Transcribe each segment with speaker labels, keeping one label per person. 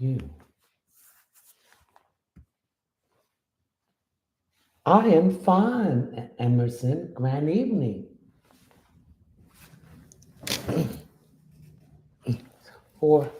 Speaker 1: you? I am fine, Emerson. Grand evening. For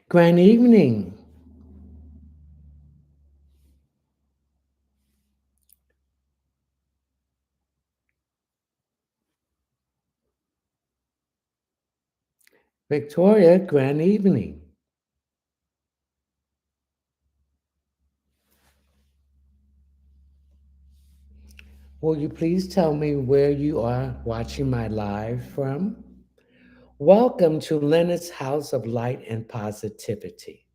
Speaker 1: grand evening. Victoria, grand evening. Will you please tell me where you are watching my live from? Welcome to Leonard's House of Light and Positivity.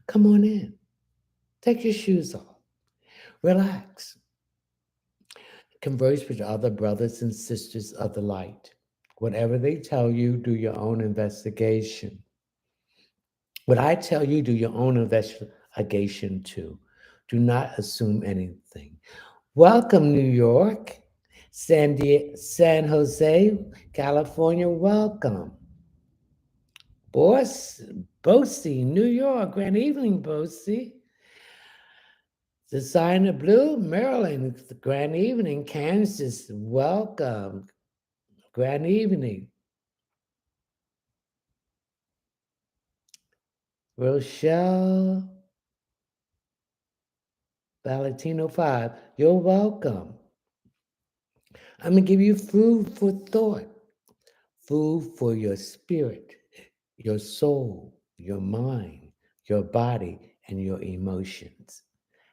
Speaker 1: Come on in. Take your shoes off. Relax. Converse with other brothers and sisters of the light. Whatever they tell you, do your own investigation. What I tell you, do your own investigation too. Do not assume anything. Welcome, New York, San Jose, California. Welcome, Boise, New York. Grand evening, Boise. The sign of blue, Maryland. Grand evening, Kansas. Welcome. Grand evening, Rochelle. Valentino 5. You're welcome. I'm going to give you food for thought, food for your spirit, your soul, your mind, your body, and your emotions.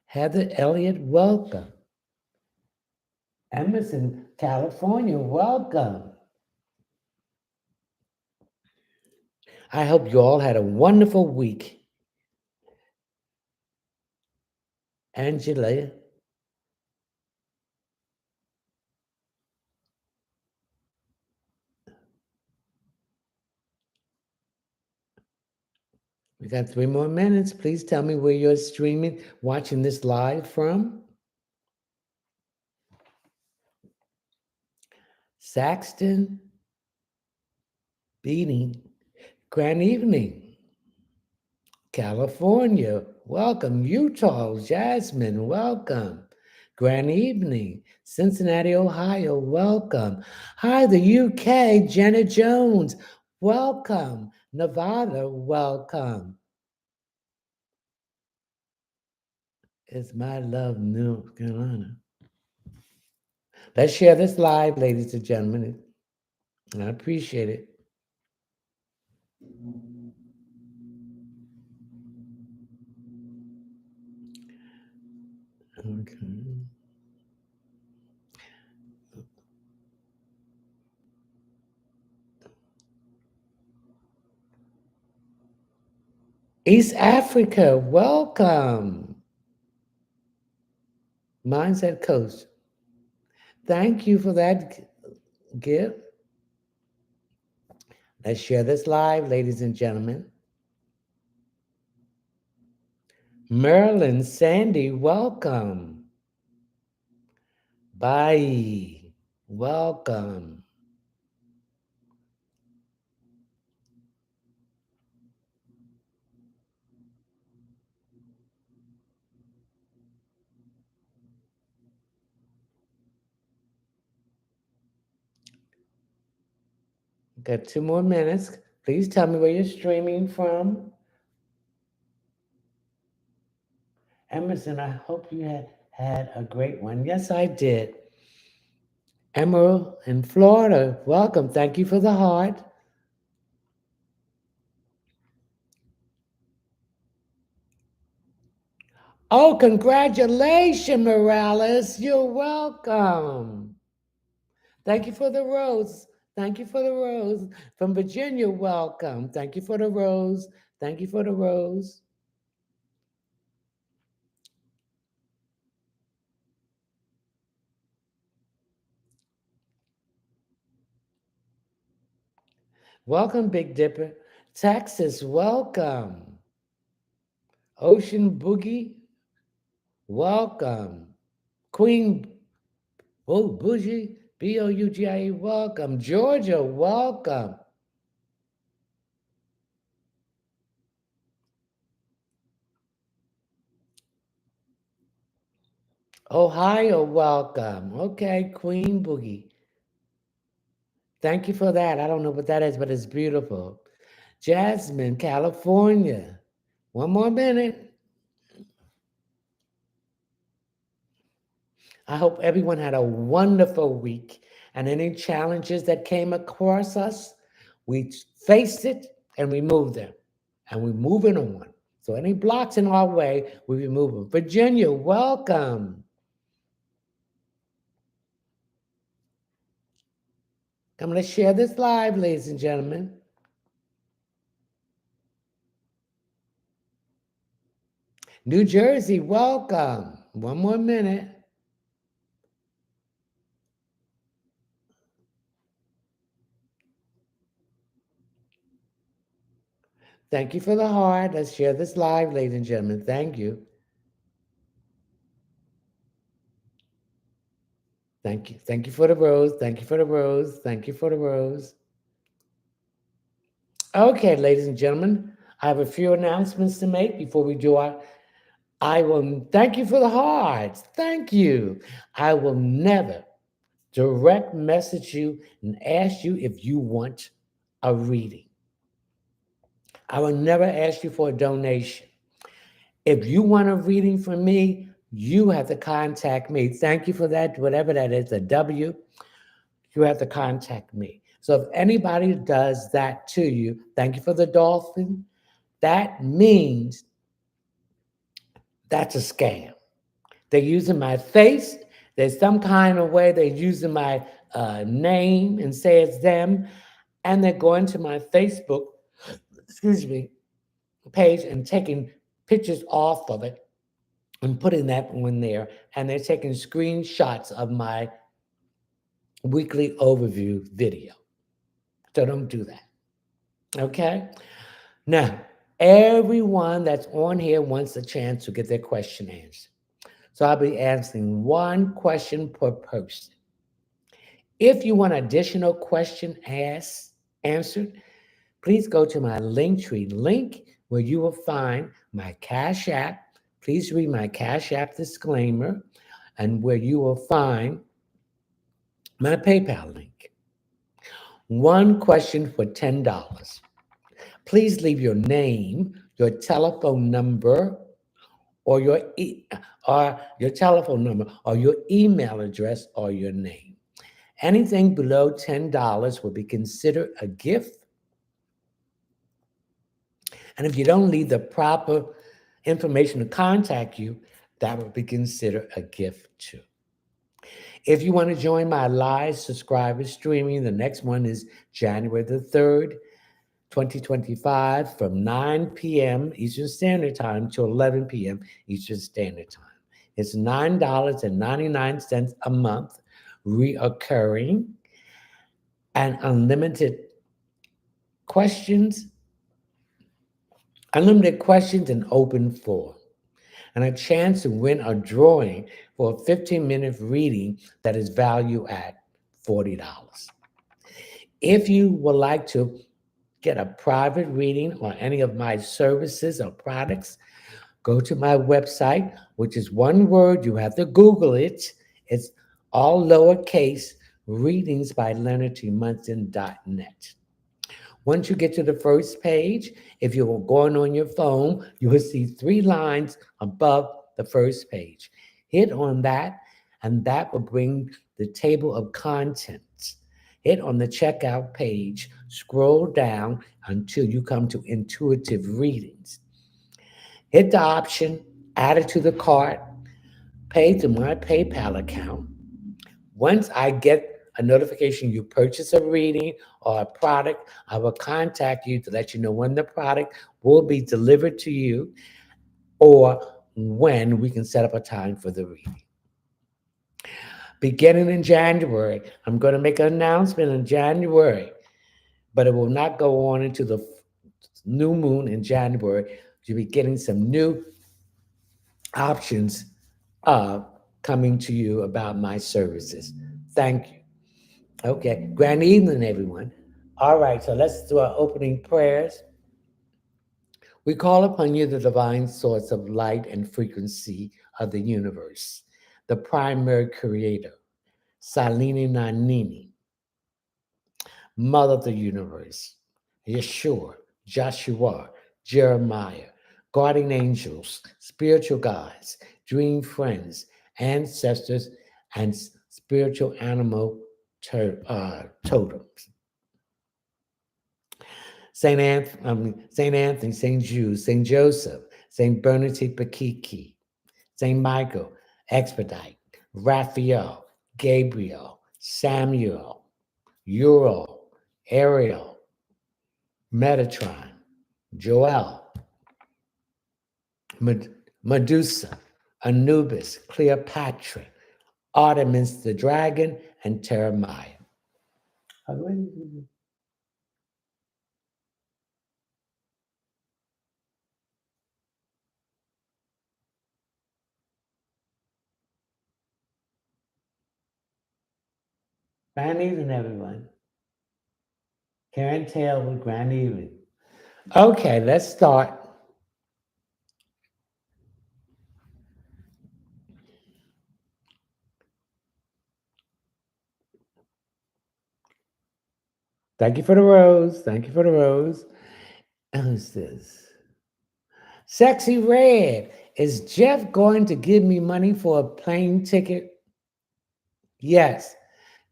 Speaker 1: Heather Elliott, welcome. Emerson, California, welcome. I hope you all had a wonderful week. Angela, we got 3 more minutes. Please tell me where you're streaming, watching this live from. Saxton, Beating, grand evening. California, welcome. Utah, Jasmine, welcome. Grand evening. Cincinnati, Ohio, welcome. Hi, the UK, Jenna Jones, welcome. Nevada, welcome. It's my love, North Carolina. Let's share this live, ladies and gentlemen. I appreciate it. Okay. East Africa, welcome. Mindset Coach. Thank you for that gift. Let's share this live, ladies and gentlemen. Marilyn, Sandy, welcome. Bye. Welcome. Got 2 more minutes. Please tell me where you're streaming from. Emerson, I hope you had a great one. Yes, I did. Emerald in Florida, welcome. Thank you for the heart. Oh, congratulations, Morales. You're welcome. Thank you for the rose. Thank you for the rose. From Virginia, welcome. Thank you for the rose. Thank you for the rose. Welcome, Big Dipper. Texas, welcome. Ocean Boogie, welcome. Queen Bougie, Bougie, welcome. Georgia, welcome. Ohio, welcome. Okay, Queen Boogie. Thank you for that. I don't know what that is, but it's beautiful. Jasmine, California. One more minute. I hope everyone had a wonderful week and any challenges that came across us, we faced it and we moved them and we're moving on. So any blocks in our way, we remove them. Virginia, welcome. I'm going to share this live, ladies and gentlemen. New Jersey, welcome. One more minute. Thank you for the heart. Let's share this live, ladies and gentlemen. Thank you. Thank you. Thank you for the rose. Thank you for the rose. Thank you for the rose. Okay, ladies and gentlemen, I have a few announcements to make before we do our. I will thank you for the hearts. Thank you. I will never direct message you and ask you if you want a reading. I will never ask you for a donation. If you want a reading from me, you have to contact me. Thank you for that, whatever that is, a W, you have to contact me. So if anybody does that to you, thank you for the dolphin. That means that's a scam. They're using my face. There's some kind of way they're using my name and say it's them. And they're going to my Facebook, excuse me, page and taking pictures off of it and putting that one there. And they're taking screenshots of my weekly overview video. So don't do that. Okay? Now, everyone that's on here wants a chance to get their question answered. So I'll be answering one question per person. If you want additional question asked, answered, please go to my Linktree link where you will find my Cash App. Please read my Cash App disclaimer and where you will find my PayPal link. One question for $10. Please leave your name, your telephone number, or your telephone number, or your email address, or your name. Anything below $10 will be considered a gift. And if you don't leave the proper information to contact you, that will be considered a gift too. If you want to join my live subscriber streaming, the next one is January the 3rd, 2025, from 9 p.m. Eastern Standard Time to 11 p.m. Eastern Standard Time. It's $9.99 a month, reoccurring, and questions, unlimited questions and open forum, and a chance to win a drawing for a 15-minute reading that is valued at $40. If you would like to get a private reading on any of my services or products, go to my website, which is one word. You have to Google it. It's all lowercase, readingsbyleonardtmunson.net. Once you get to the first page, if you're going on your phone, you will see three lines above the first page. Hit on that, and that will bring the table of contents. Hit on the checkout page, scroll down until you come to intuitive readings. Hit the option add it to the cart, pay to my PayPal account. Once I get a notification you purchase a reading or a product, I will contact you to let you know when the product will be delivered to you or when we can set up a time for the reading. Beginning in January, I'm going to make an announcement in January, but it will not go on into the new moon in January. You'll be getting some new options coming to you about my services. Thank you. Okay. Grand evening, everyone. All right. So let's do our opening prayers. We call upon you, the divine source of light and frequency of the universe, the primary creator, Salini Nanini, mother of the universe, Yeshua, Joshua, Jeremiah, guardian angels, spiritual guides, dream friends, ancestors, and spiritual animal totems. Saint Anthony, Saint Jude, Saint Joseph, Saint Bernadette Pakiki, Saint Michael, Expedite, Raphael, Gabriel, Samuel, Uriel, Ariel, Metatron, Joel, Medusa, Anubis, Cleopatra, Artemis the dragon, and Jeremiah. Grand evening, everyone. Karen Tail with Grand evening. Okay, let's start. Thank you for the rose. Thank you for the rose. Who's this? Sexy Red. Is Jeff going to give me money for a plane ticket? Yes.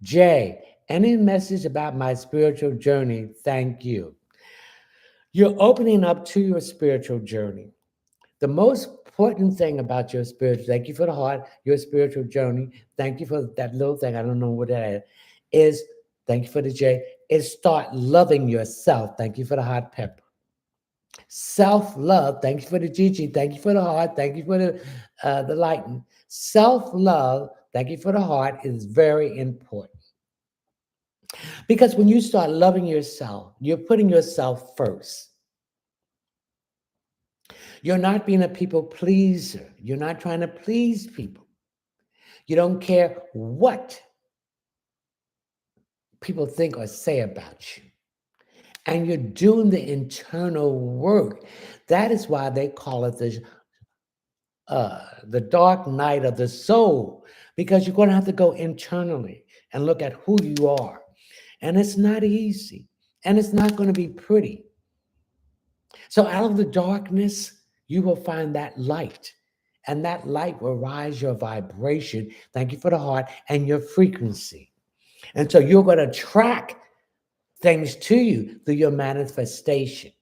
Speaker 1: Jay, any message about my spiritual journey? Thank you. You're opening up to your spiritual journey. The most important thing about your spiritual, thank you for the heart, your spiritual journey. Thank you for that little thing. I don't know what that is. Thank you for the J. Is start loving yourself. Thank you for the hot pepper. Self-love. Thank you for the Gigi. Thank you for the heart. Thank you for the lighten. Self-love. Thank you for the heart is very important. Because when you start loving yourself, you're putting yourself first. You're not being a people pleaser. You're not trying to please people. You don't care what people think or say about you. And you're doing the internal work. That is why they call it the dark night of the soul, because you're going to have to go internally and look at who you are. And it's not easy. And it's not going to be pretty. So out of the darkness, you will find that light. And that light will rise your vibration. Thank you for the heart and your frequency. And so you're going to track things to you through your manifestation.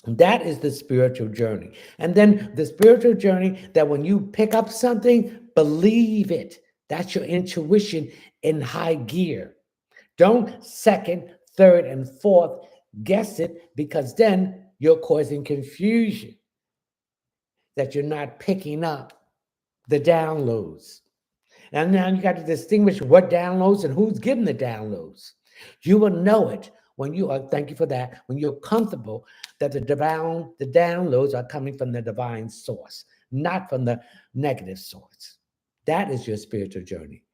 Speaker 1: That is the spiritual journey. And then the spiritual journey that when you pick up something, believe it. That's your intuition in high gear. Don't second, third, and fourth guess it, because then you're causing confusion that you're not picking up the downloads. And now you got to distinguish what downloads and who's giving the downloads. You will know it when you are, thank you for that, when you're comfortable that the downloads are coming from the divine source, not from the negative source. That is your spiritual journey.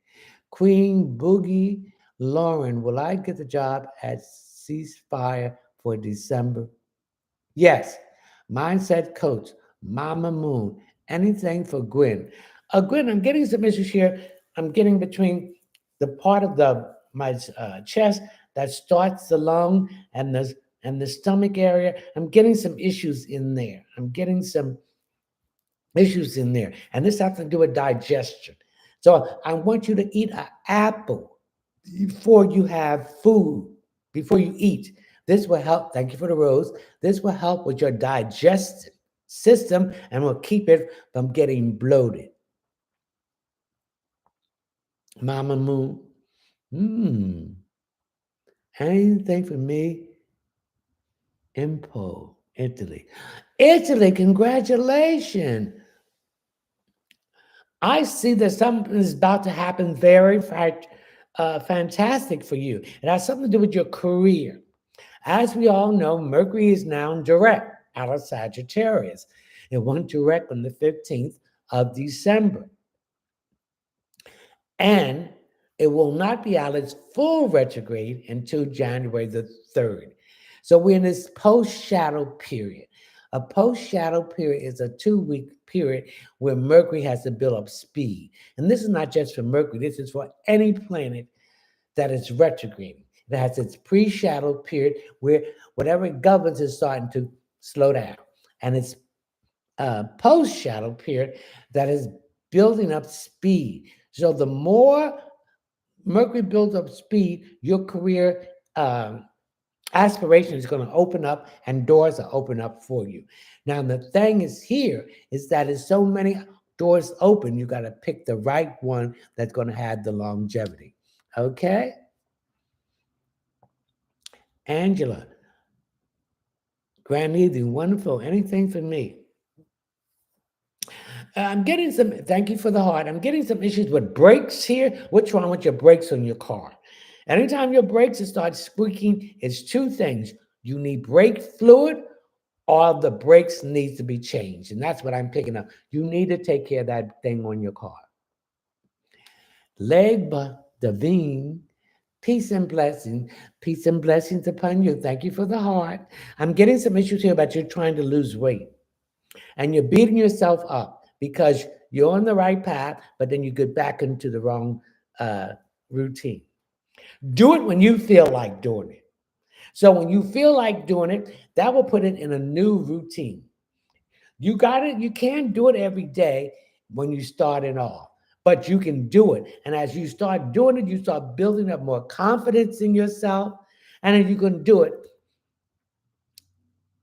Speaker 1: Queen Boogie Lauren, will I get the job at Ceasefire for December? Yes. Mindset Coach, Mama Moon, anything for Gwen. Gwen, I'm getting some issues here. I'm getting between the part of my chest that starts the lung and the stomach area. I'm getting some issues in there. I'm getting some issues in there, and this has to do with digestion. So I want you to eat an apple before you have food, before you eat. This will help. Thank you for the rose. This will help with your digestion. system and will keep it from getting bloated. Mama Moon, hmm, anything for me? Impo, Italy. Italy, congratulations. I see that something is about to happen very fantastic for you. It has something to do with your career. As we all know, Mercury is now direct out of Sagittarius. It went direct on the 15th of December. And it will not be out its full retrograde until January the 3rd. So we're in this post shadow period. A post shadow period is a 2-week period where Mercury has to build up speed. And this is not just for Mercury, this is for any planet that is retrograding. It has its pre shadow period where whatever it governs is starting to slow down. And its post shadow period that is building up speed. So the more Mercury builds up speed, your career aspiration is going to open up and doors are open up for you. Now, the thing is here is that there's so many doors open, you got to pick the right one that's going to have the longevity. Okay? Angela, Grand Evening, wonderful. Anything for me? I'm getting some, thank you for the heart. I'm getting some issues with brakes here. What's wrong with your brakes on your car? Anytime your brakes start squeaking, it's two things. You need brake fluid or the brakes needs to be changed. And that's what I'm picking up. You need to take care of that thing on your car. Legba Davine, peace and blessing. Peace and blessings upon you. Thank you for the heart. I'm getting some issues here about you trying to lose weight. And you're beating yourself up because you're on the right path, but then you get back into the wrong routine. Do it when you feel like doing it. So when you feel like doing it, that will put it in a new routine. You got it. You can't do it every day when you start it off, but you can do it. And as you start doing it, you start building up more confidence in yourself, and then you can do it.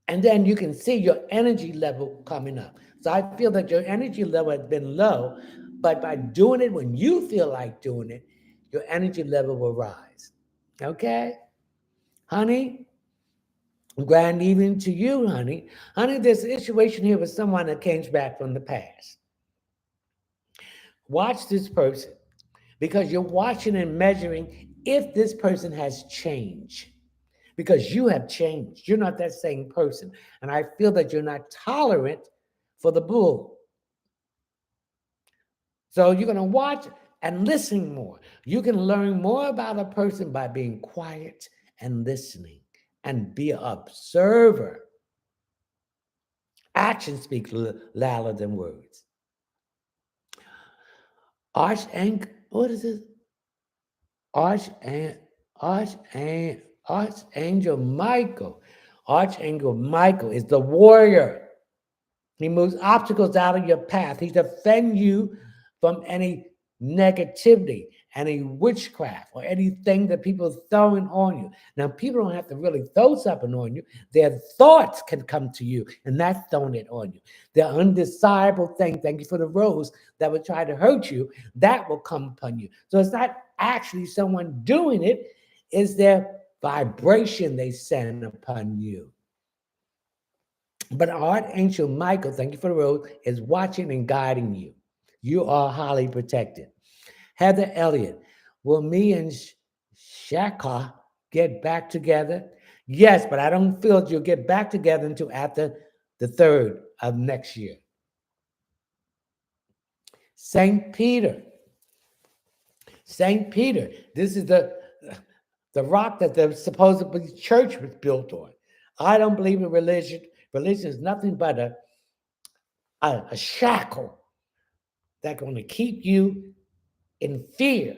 Speaker 1: And then you can see your energy level coming up. So I feel that your energy level has been low, but by doing it when you feel like doing it, your energy level will rise. Okay? Honey, grand evening to you, honey. Honey, there's a situation here with someone that came back from the past. Watch this person because you're watching and measuring if this person has changed because you have changed. You're not that same person. And I feel that you're not tolerant for the bull. So you're going to watch and listen more. You can learn more about a person by being quiet and listening and be an observer. Actions speak louder than words. Archangel, what is this? Archangel, Archangel Michael. Archangel Michael is the warrior. He moves obstacles out of your path. He defends you from any negativity, any witchcraft, or anything that people are throwing on you. Now, people don't have to really throw something on you. Their thoughts can come to you, and that's throwing it on you. The undesirable thing, thank you for the rose, that would try to hurt you, that will come upon you. So it's not actually someone doing it, it's their vibration they send upon you. But Archangel Michael, thank you for the rose, is watching and guiding you. You are highly protected. Heather Elliott, will me and Shaka get back together? Yes, but I don't feel that you'll get back together until after the 3rd of next year. St. Peter. St. Peter. This is the rock that the supposedly church was built on. I don't believe in religion. Religion is nothing but a shackle that's going to keep you in fear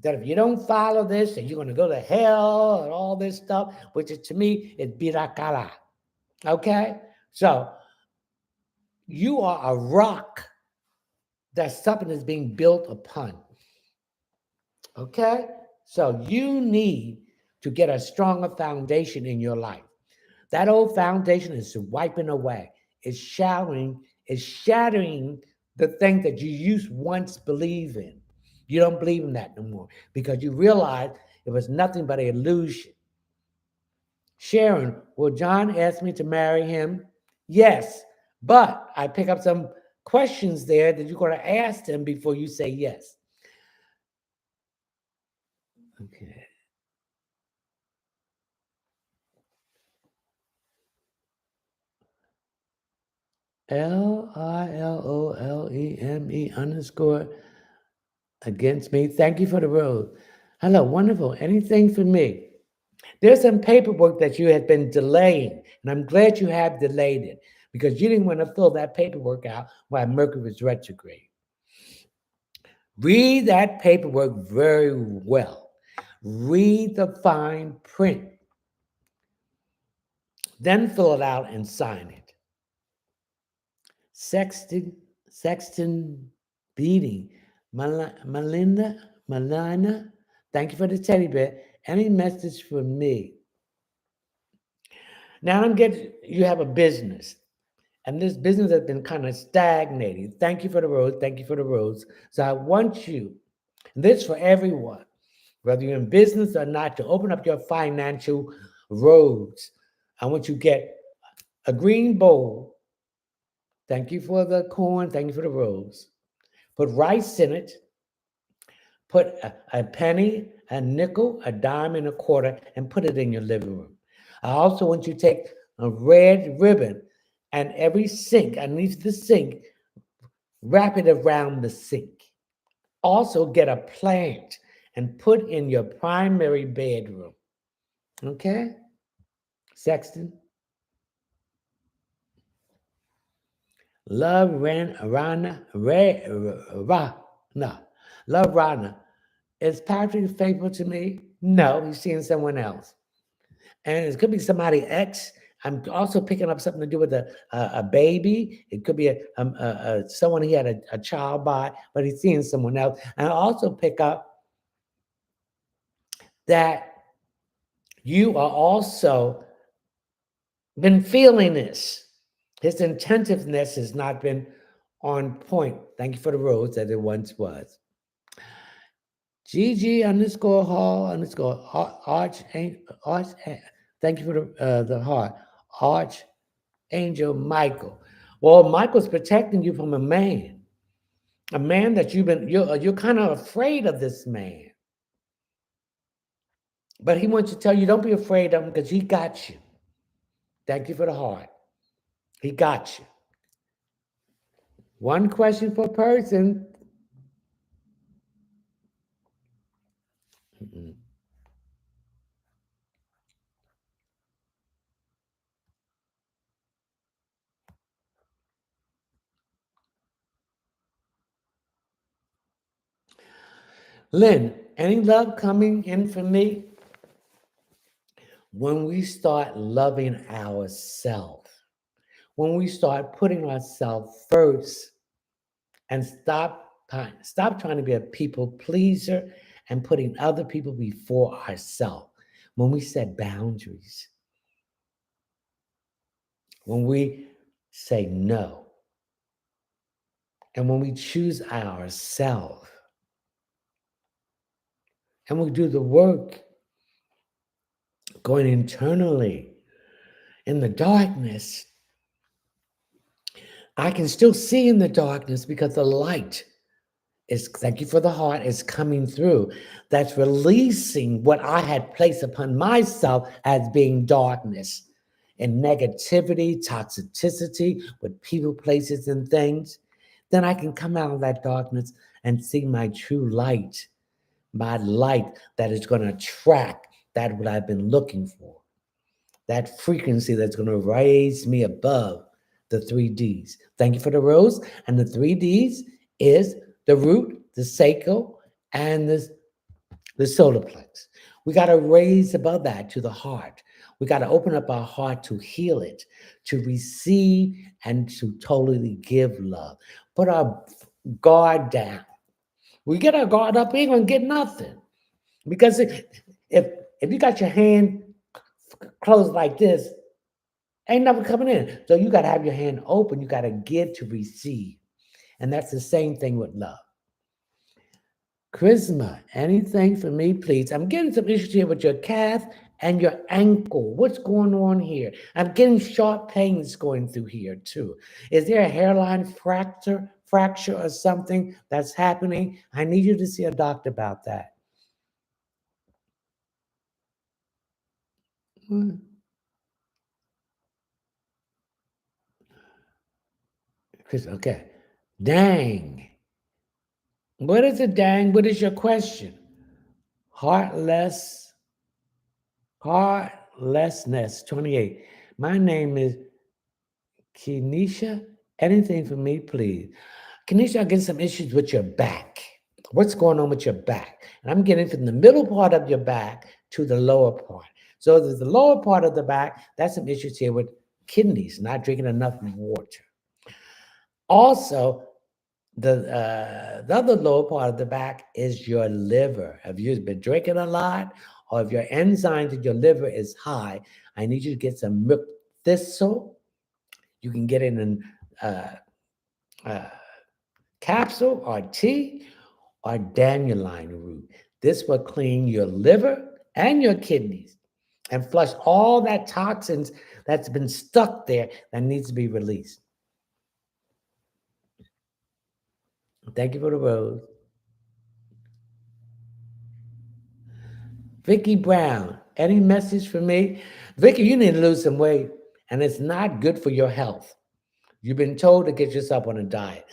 Speaker 1: that if you don't follow this, and you're going to go to hell and all this stuff, which is, to me is birakala. Okay? So you are a rock that something is being built upon. Okay? So you need to get a stronger foundation in your life. That old foundation is wiping away. is shattering the thing that you used once believe in. You don't believe in that no more because you realize it was nothing but an illusion. Sharon, will John ask me to marry him? Yes, but I pick up some questions there that you're going to ask him before you say yes. Okay. LILOLEME underscore against me. Thank you for the rose. Hello, wonderful. Anything for me? There's some paperwork that you had been delaying, and I'm glad you have delayed it because you didn't want to fill that paperwork out while Mercury was retrograde. Read that paperwork very well. Read the fine print. Then fill it out and sign it. Sexton Beating. Melina, thank you for the teddy bear. Any message for me? Now I'm getting, you have a business, and this business has been kind of stagnating. Thank you for the rose. Thank you for the rose. So I want you, and this for everyone, whether you're in business or not, to open up your financial roads. I want you to get a green bowl. Thank you for the corn. Thank you for the rose. Put rice in it. Put a penny, a nickel, a dime, and a quarter, and put it in your living room. I also want you to take a red ribbon and every sink, underneath the sink, wrap it around the sink. Also, get a plant and put in your primary bedroom. Okay? Sexton? Love Rana. Love Rana. Is Patrick faithful to me? No, he's seeing someone else. And it could be somebody ex. I'm also picking up something to do with a baby. It could be someone he had a child by, but he's seeing someone else. And I also pick up that you are also been feeling this. His intentiveness has not been on point. Thank you for the rose that it once was. GG underscore Hall underscore Arch. Thank you for the heart. Archangel Michael. Well, Michael's protecting you from a man that you're kind of afraid of this man. But he wants to tell you, don't be afraid of him because he got you. Thank you for the heart. He got you. One question per person. Mm-mm. Lynn, any love coming in for me? When we start loving ourselves, when we start putting ourselves first and stop trying to be a people pleaser and putting other people before ourselves, when we set boundaries, when we say no, and when we choose ourselves, and we do the work going internally in the darkness, I can still see in the darkness because the light is, thank you for the heart, is coming through. That's releasing what I had placed upon myself as being darkness and negativity, toxicity with people, places, and things. Then I can come out of that darkness and see my true light, my light that is going to attract that what I've been looking for, that frequency that's going to raise me above the 3Ds. Thank you for the rose. And the 3Ds is the root, the sacral, and the solar plex. We got to raise above that to the heart. We got to open up our heart to heal it, to receive, and to totally give love. Put our guard down. We get our guard up, we ain't gonna get nothing. Because if you got your hand closed like this, Ain't nothing coming in. So you got to have your hand open. You got to give to receive. And that's the same thing with love. Charisma, anything for me, please? I'm getting some issues here with your calf and your ankle. What's going on here? I'm getting sharp pains going through here too. Is there a hairline fracture or something that's happening? I need you to see a doctor about that. Hmm. Okay. Dang. What is it, dang? What is your question? Heartless, heartlessness, 28. My name is Kenisha. Anything for me, please. Kenisha, I get some issues with your back. What's going on with your back? And I'm getting from the middle part of your back to the lower part. So there's the lower part of the back, that's some issues here with kidneys, not drinking enough water. Also, the other lower part of the back is your liver. Have you been drinking a lot, or if your enzymes in your liver is high, I need you to get some milk thistle. You can get it in uh, uh, capsule or tea or dandelion root. This will clean your liver and your kidneys and flush all that toxins that's been stuck there that needs to be released. Thank you for the rose. Vicky Brown, any message for me? Vicky, you need to lose some weight, and it's not good for your health. You've been told to get yourself on a diet.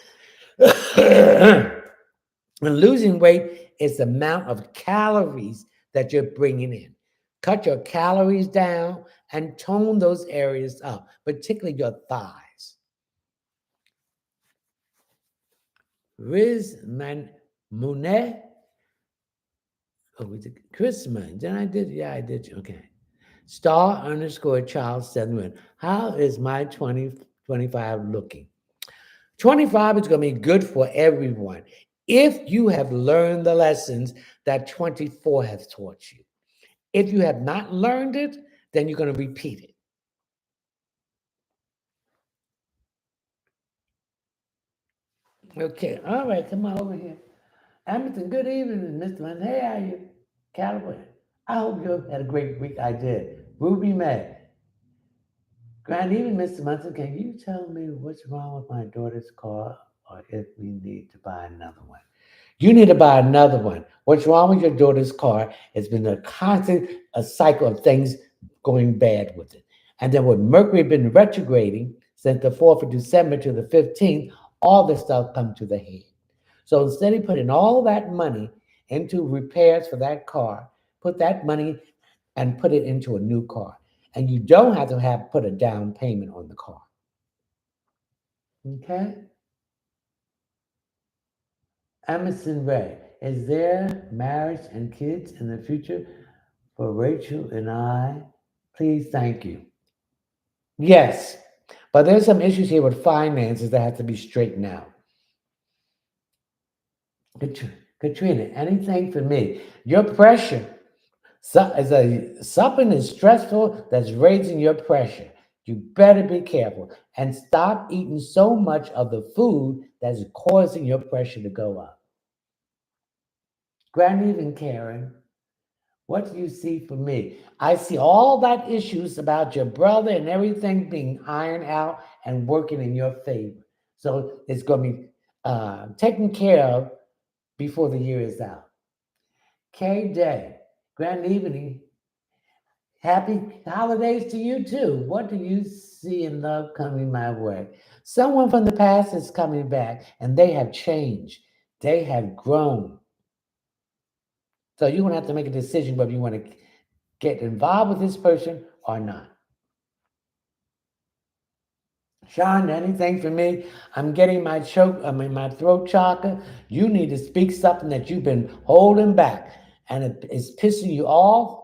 Speaker 1: And losing weight is the amount of calories that you're bringing in. Cut your calories down and tone those areas up, particularly your thighs. Riz Man Monet. Oh, was it Christmas? Then I did. Yeah, I did. Okay. Star underscore child 71. How is my 2025 looking? 25 is going to be good for everyone if you have learned the lessons that 24 has taught you. If you have not learned it, then you're going to repeat it. Okay, all right, come on over here. Emerson, good evening, Mr. Hunt. Hey, how are you? California. I hope you had a great week. I did. Ruby May. Grand evening, Mr. Munson. Can you tell me what's wrong with my daughter's car or if we need to buy another one? You need to buy another one. What's wrong with your daughter's car? It's been a constant a cycle of things going bad with it. And then with Mercury been retrograding since the 4th of December to the 15th, all this stuff come to the head. So instead of putting all that money into repairs for that car, put that money and put it into a new car. And you don't have to have put a down payment on the car. Okay? Emerson Ray, is there marriage and kids in the future for Rachel and I? Please, thank you. Yes, but there's some issues here with finances that have to be straightened out. Katrina, anything for me? Your pressure is something is stressful that's raising your pressure. You better be careful and stop eating so much of the food that's causing your pressure to go up. Grand evening, Karen. What do you see for me? I see all that issues about your brother and everything being ironed out and working in your favor. So it's going to be taken care of before the year is out. K Day, grand evening. Happy holidays to you too. What do you see in love coming my way? Someone from the past is coming back and they have changed. They have grown. So you're going to have to make a decision whether you want to get involved with this person or not. Sean, anything for me? I'm getting my throat chakra. You need to speak something that you've been holding back and it's pissing you off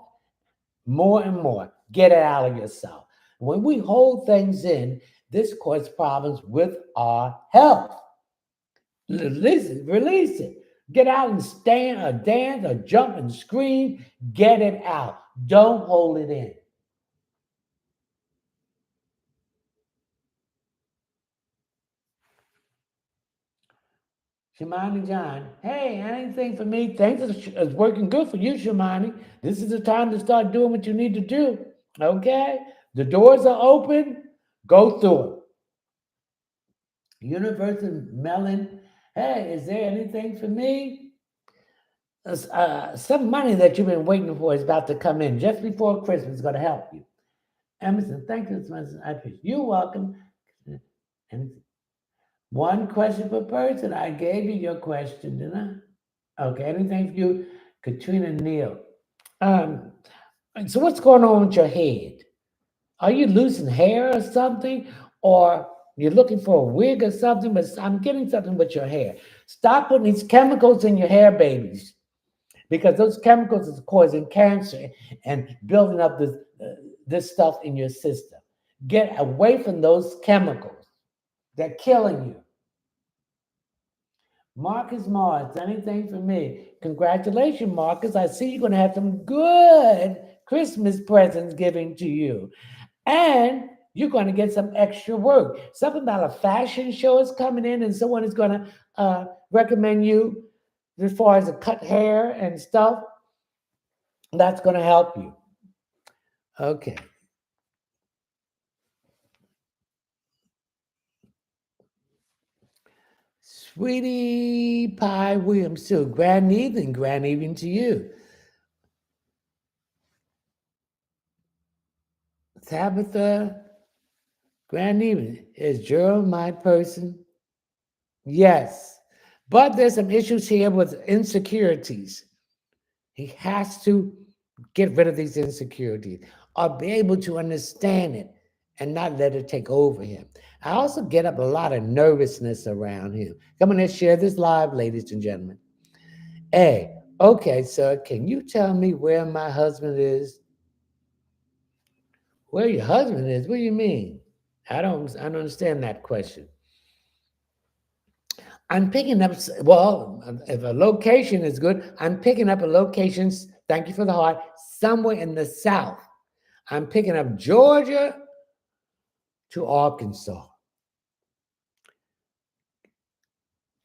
Speaker 1: more and more. Get it out of yourself. When we hold things in, this causes problems with our health. Release it. Get out and stand or dance or jump and scream. Get it out. Don't hold it in. Shimani John, hey, anything for me? Things is working good for you, Shimani. This is the time to start doing what you need to do. Okay? The doors are open. Go through it. Universal Melon, hey, is there anything for me? Some money that you've been waiting for is about to come in just before Christmas. It's going to help you. Emerson, thank you so much. I appreciate it. You're welcome. And one question per person. I gave you your question, didn't I? Okay, anything for you, Katrina Neal. Um, so what's going on with your head? Are you losing hair or something? Or you're looking for a wig or something? But I'm getting something with your hair. Stop putting these chemicals in your hair, babies, because those chemicals is causing cancer and building up this stuff in your system. Get away from those chemicals. They're killing you. Marcus Mars, anything for me? Congratulations, Marcus. I see you're going to have some good Christmas presents given to you. And you're going to get some extra work. Something about a fashion show is coming in, and someone is going to recommend you as far as the cut hair and stuff. That's going to help you. Okay. Sweetie Pie Williams, too. Grand evening to you. Tabitha, grand evening. Is Gerald my person? Yes. But there's some issues here with insecurities. He has to get rid of these insecurities or be able to understand it and not let it take over him. I also get up a lot of nervousness around him. Come on, let's share this live, ladies and gentlemen. Hey, okay, sir, can you tell me where my husband is? Where your husband is? What do you mean? I don't understand that question. I'm picking up, well, if a location is good, I'm picking up a location, thank you for the heart, somewhere in the South. I'm picking up Georgia to Arkansas.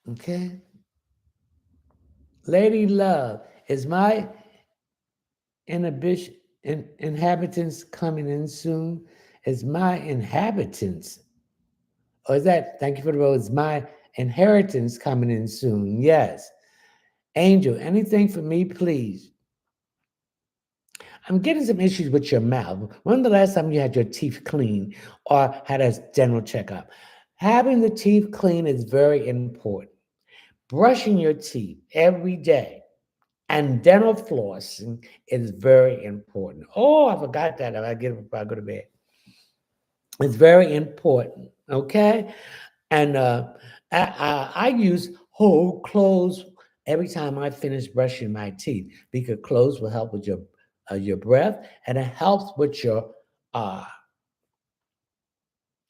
Speaker 1: Okay? Lady Love, is my inhibition, inhabitants coming in soon? Is my inhabitants, or is that, thank you for the rose, is my inheritance coming in soon? Yes. Angel, anything for me, please? I'm getting some issues with your mouth. When the last time you had your teeth clean or had a dental checkup? Having the teeth clean is very important. Brushing your teeth every day and dental flossing is very important. Oh, I forgot that. I get it before I go to bed. It's very important. Okay, and I use whole cloves every time I finish brushing my teeth because cloves will help with your breath and it helps with uh,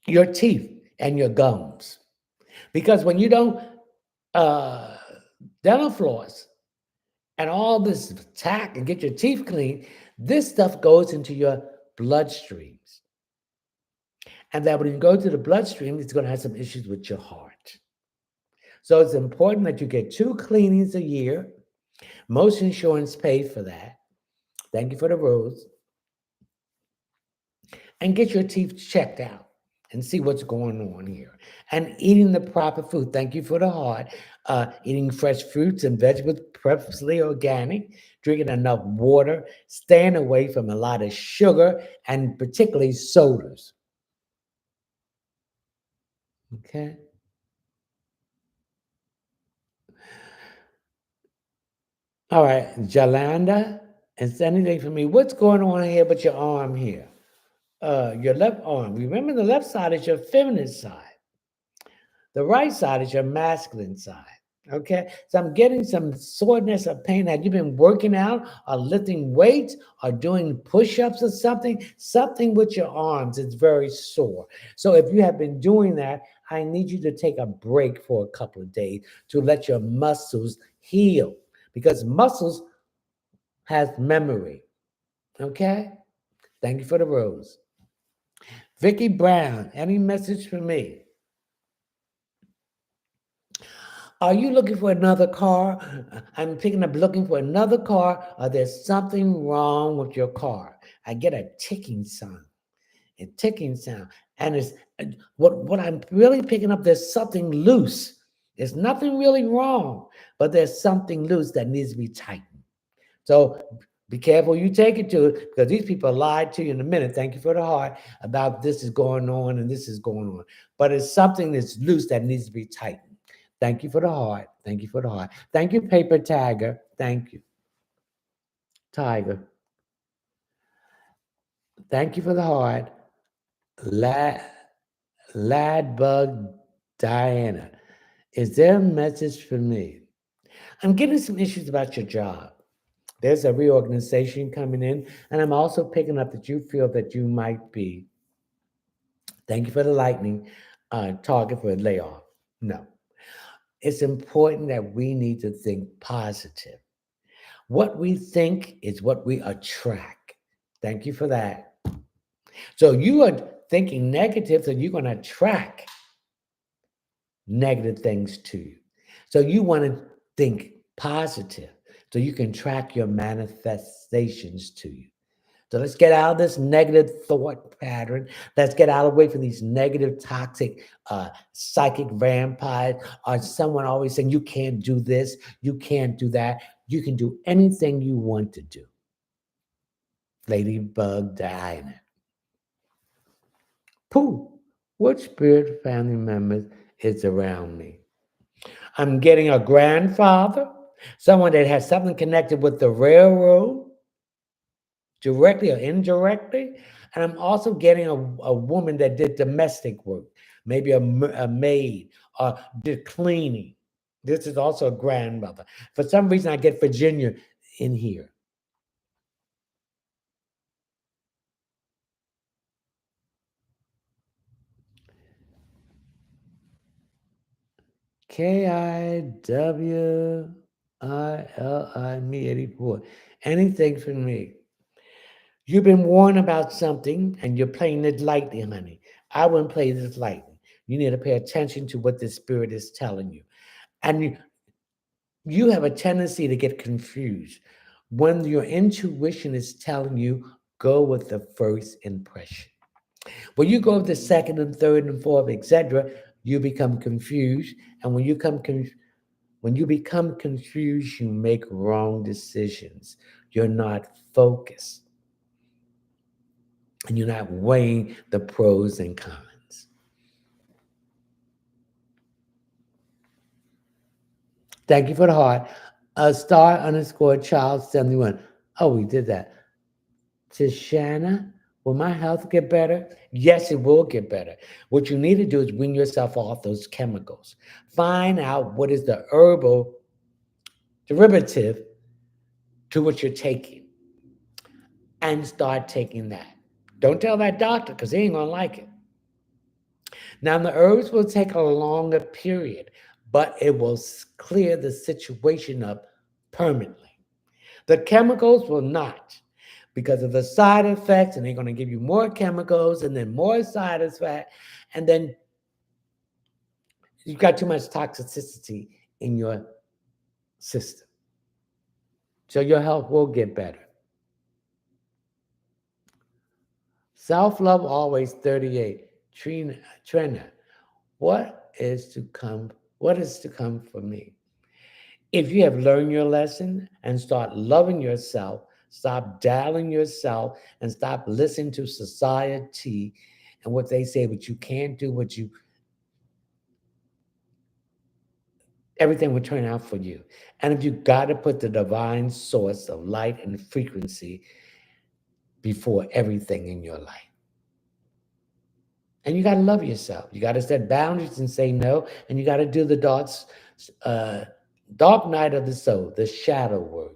Speaker 1: your teeth and your gums. Because when you don't uh, dental floss and all this tack and get your teeth clean, this stuff goes into your bloodstreams. And that when you go to the bloodstream, it's going to have some issues with your heart. So it's important that you get 2 cleanings a year. Most insurance pays for that. Thank you for the rose. And get your teeth checked out and see what's going on here. And eating the proper food. Thank you for the heart. Eating fresh fruits and vegetables, preferably organic. Drinking enough water. Staying away from a lot of sugar and particularly sodas. Okay. All right, Jalanda, is anything for me? What's going on here with your arm here? Your left arm. Remember, the left side is your feminine side. The right side is your masculine side. Okay, so I'm getting some soreness or pain. Have you been working out or lifting weights or doing push-ups or something? Something with your arms is very sore. So if you have been doing that, I need you to take a break for a couple of days to let your muscles heal because muscles has memory. Okay? Thank you for the rose. Vicky Brown, any message for me? Are you looking for another car? I'm picking up looking for another car, or there's something wrong with your car. I get a ticking sound, and it's what I'm really picking up. There's something loose. There's nothing really wrong, but there's something loose that needs to be tightened. So be careful you take it to it, because these people lied to you in a minute. Thank you for the heart about this is going on and this is going on. But it's something that's loose that needs to be tightened. Thank you for the heart. Thank you for the heart. Thank you, Paper Tiger. Thank you, Tiger. Thank you for the heart. Lad, Ladbug Diana. Is there a message for me? I'm getting some issues about your job. There's a reorganization coming in, and I'm also picking up that you feel that you might be, thank you for the lightning, target for a layoff. No. It's important that we need to think positive. What we think is what we attract. Thank you for that. So you are thinking negative, so you're going to attract negative things to you. So you want to think positive so you can track your manifestations to you. So let's get out of this negative thought pattern. Let's get out of the way from these negative, toxic, psychic vampires, or someone always saying, you can't do this, you can't do that. You can do anything you want to do. Ladybug Diana. Pooh, what spirit family members is around me? I'm getting a grandfather, someone that has something connected with the railroad, directly or indirectly. And I'm also getting a woman that did domestic work, maybe a maid or did cleaning. This is also a grandmother. For some reason, I get Virginia in here. KIWILI, me 84. Anything for me. You've been warned about something and you're playing it lightly, honey. I wouldn't play this lightly. You need to pay attention to what the spirit is telling you. And you have a tendency to get confused. When your intuition is telling you, go with the first impression. When you go with the second and third and fourth, etc., you become confused. And when you become confused, you make wrong decisions. You're not focused. And you're not weighing the pros and cons. Thank you for the heart. Star underscore child 71. Oh, we did that. Tishana, will my health get better? Yes, it will get better. What you need to do is wean yourself off those chemicals. Find out what is the herbal derivative to what you're taking and start taking that. Don't tell that doctor because he ain't going to like it. Now, the herbs will take a longer period, but it will clear the situation up permanently. The chemicals will not, because of the side effects, and they're going to give you more chemicals and then more side effects, and then you've got too much toxicity in your system. So your health will get better. Self-love always 38. Trina, what is to come? What is to come for me? If you have learned your lesson and start loving yourself, stop dialing yourself, and stop listening to society and what they say, what you can't do, what you, everything will turn out for you. And if you got to put the divine source of light and frequency before everything in your life. And you got to love yourself. You got to set boundaries and say no. And you got to do the dark night of the soul, the shadow work.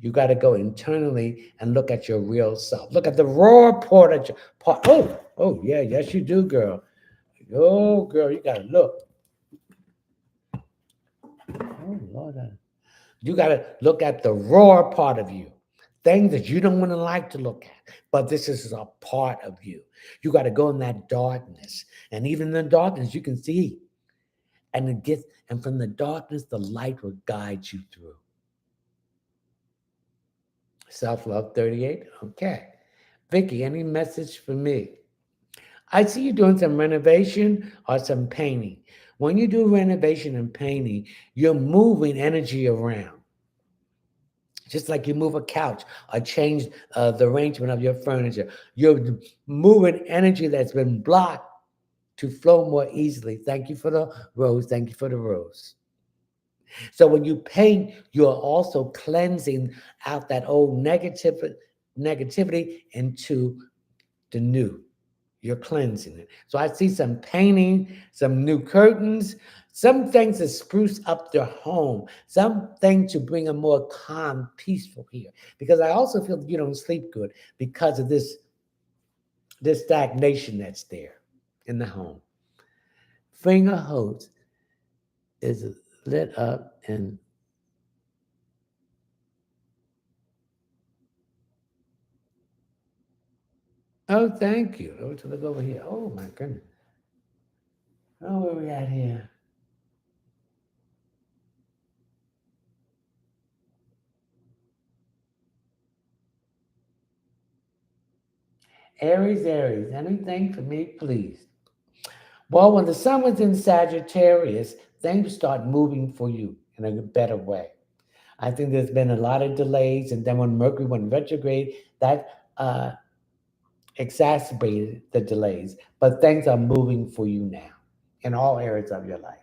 Speaker 1: You got to go internally and look at your real self. Look at the raw part of your part. Oh, yeah, yes, you do, girl. Oh, girl, you got to look. Oh, Lord. You got to look at the raw part of you. Things that you don't want to like to look at, but this is a part of you. You got to go in that darkness. And even in the darkness, you can see. and from the darkness, the light will guide you through. Self love 38. Okay. Vicky, any message for me? I see you doing some renovation or some painting. When you do renovation and painting, you're moving energy around. Just like you move a couch or change the arrangement of your furniture, you're moving energy that's been blocked to flow more easily. Thank you for the rose. Thank you for the rose. So when you paint, you're also cleansing out that old negativity into the new. You're cleansing it. So I see some painting, some new curtains, some things to spruce up their home, something to bring a more calm, peaceful here. Because I also feel that you don't sleep good because of this stagnation that's there in the home. Finger hose is lit up and oh, thank you. Oh, to look over here. Oh my goodness. Oh, where we at here? Aries, Aries, anything for me, please. Well, when the sun was in Sagittarius, things start moving for you in a better way. I think there's been a lot of delays, and then when Mercury went retrograde, that exacerbated the delays. But things are moving for you now in all areas of your life.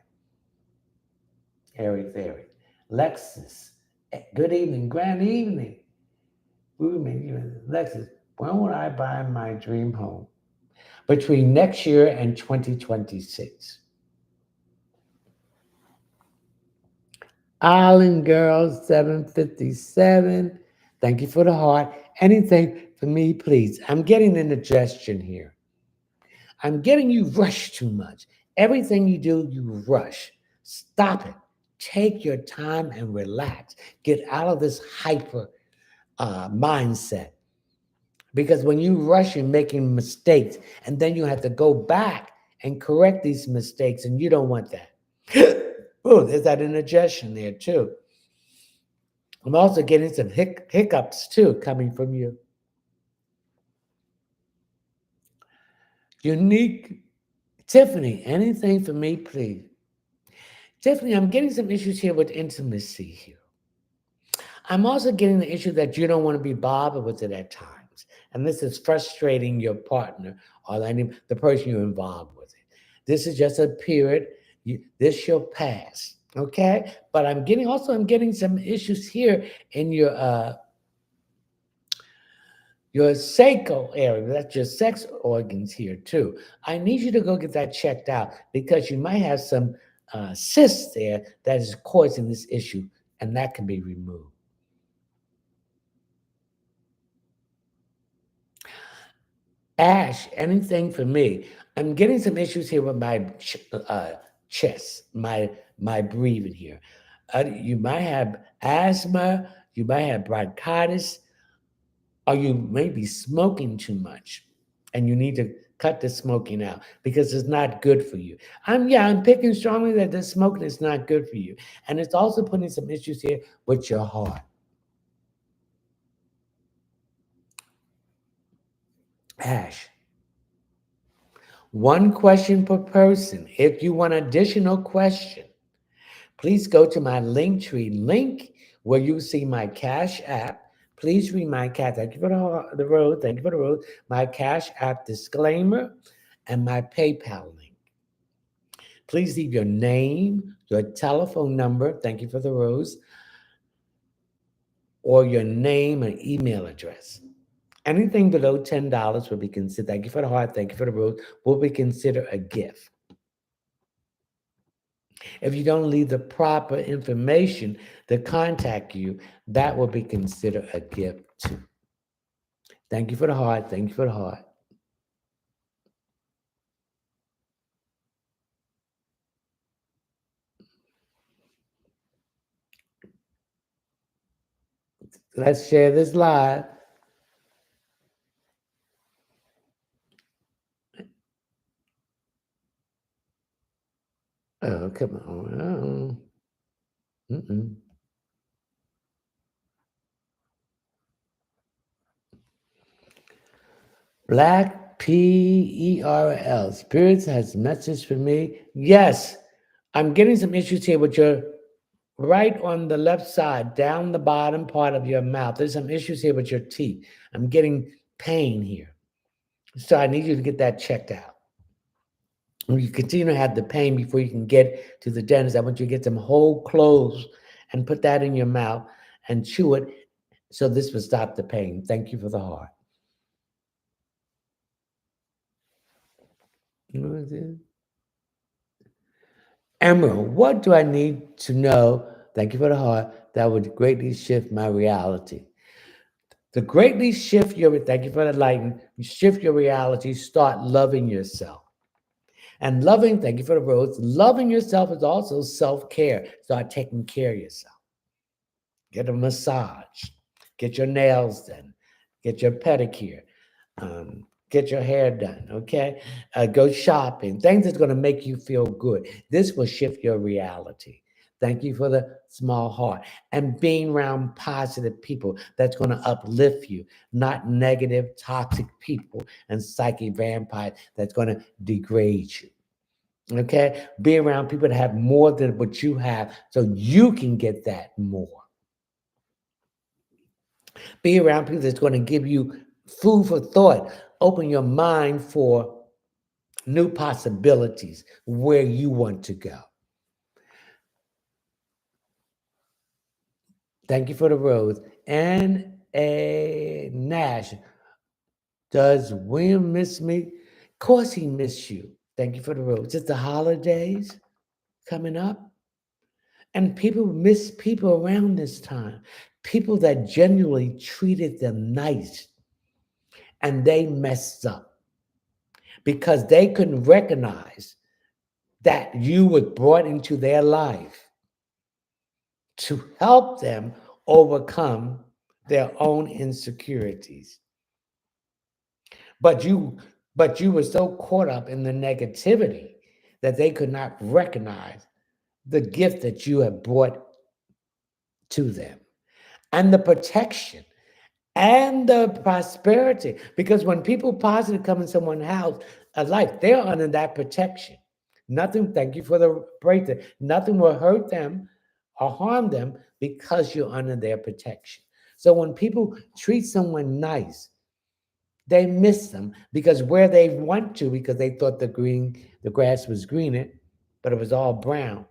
Speaker 1: Aries, Aries. Lexus, good evening, grand evening. Lexus, when will I buy my dream home? Between next year and 2026. Island Girls 757. Thank you for the heart. Anything for me, please. I'm getting indigestion here. I'm getting you rush too much. Everything you do, you rush. Stop it. Take your time and relax. Get out of this hyper mindset. Because when you rush, you're making mistakes, and then you have to go back and correct these mistakes, and you don't want that. Oh, there's that indigestion there too. I'm also getting some hiccups too coming from you. Unique Tiffany, anything for me, please? Tiffany, I'm getting some issues here with intimacy here. I'm also getting the issue that you don't want to be bothered with it at times. And this is frustrating your partner or the person you're involved with. This is just a period. This shall pass. Okay? But I'm getting some issues here in your sacral area, that's your sex organs here too. I need you to go get that checked out because you might have some cysts there that is causing this issue, and that can be removed. Ash, anything for me? I'm getting some issues here with my chest, my breathing here. You might have asthma, you might have bronchitis, or you may be smoking too much and you need to cut the smoking out because it's not good for you. I'm picking strongly that the smoking is not good for you. And it's also putting some issues here with your heart. Ash, one question per person. If you want additional question, please go to my Linktree link where you see my Cash App. Please read my cash. Thank you for the road. Thank you for the road. My Cash App disclaimer and my PayPal link. Please leave your name, your telephone number. Thank you for the rose, or your name and email address. Anything below $10 will be considered. Thank you for the heart. Thank you for the rose. Will be considered a gift. If you don't leave the proper information to contact you, that will be considered a gift too. Thank you for the heart. Thank you for the heart. Let's share this live. Oh, come on. Oh. Mm-mm. Black P-E-R-L. Spirits has message for me. Yes, I'm getting some issues here with your right on the left side, down the bottom part of your mouth. There's some issues here with your teeth. I'm getting pain here. So I need you to get that checked out. When you continue to have the pain before you can get to the dentist, I want you to get some whole cloves and put that in your mouth and chew it so this will stop the pain. Thank you for the heart. Emerald, what do I need to know? Thank you for the heart. That would greatly shift my reality. To greatly shift your, thank you for the lighting, shift your reality, start loving yourself. And loving, thank you for the rose, loving yourself is also self care. Start taking care of yourself. Get a massage, get your nails done, get your pedicure, get your hair done, okay? Go shopping, things that's going to make you feel good. This will shift your reality. Thank you for the small heart and being around positive people that's going to uplift you, not negative, toxic people and psychic vampires that's going to degrade you. Okay? Be around people that have more than what you have so you can get that more. Be around people that's going to give you food for thought, open your mind for new possibilities where you want to go. Thank you for the rose. And a Nash. Does William miss me? Of course he miss you. Thank you for the rose. It's the holidays coming up. And people miss people around this time. People that genuinely treated them nice and they messed up because they couldn't recognize that you were brought into their life to help them overcome their own insecurities. But you were so caught up in the negativity that they could not recognize the gift that you have brought to them and the protection and the prosperity. Because when people positive come in someone's house, a life, they're under that protection. Nothing, thank you for the breakthrough. Nothing will hurt them or harm them because you're under their protection. So when people treat someone nice, they miss them because where they went to, because they thought the grass was greener, but it was all brown.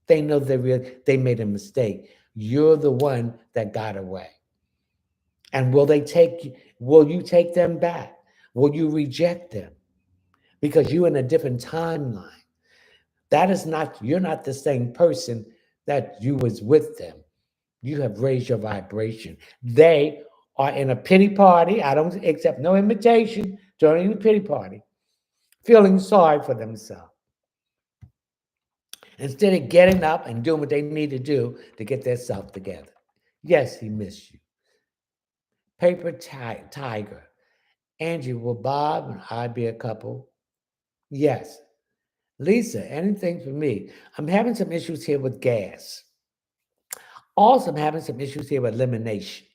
Speaker 1: They know they made a mistake. You're the one that got away. And will you take them back? Will you reject them? Because you're in a different timeline. That is not, you're not the same person that you was with them. You have raised your vibration. They are in a pity party. I don't accept no invitation, joining the pity party, feeling sorry for themselves. Instead of getting up and doing what they need to do to get themselves together. Yes, he missed you. Tiger. Angie, will Bob and I be a couple? Yes. Lisa, anything for me? I'm having some issues here with gas. Also, I'm having some issues here with elimination.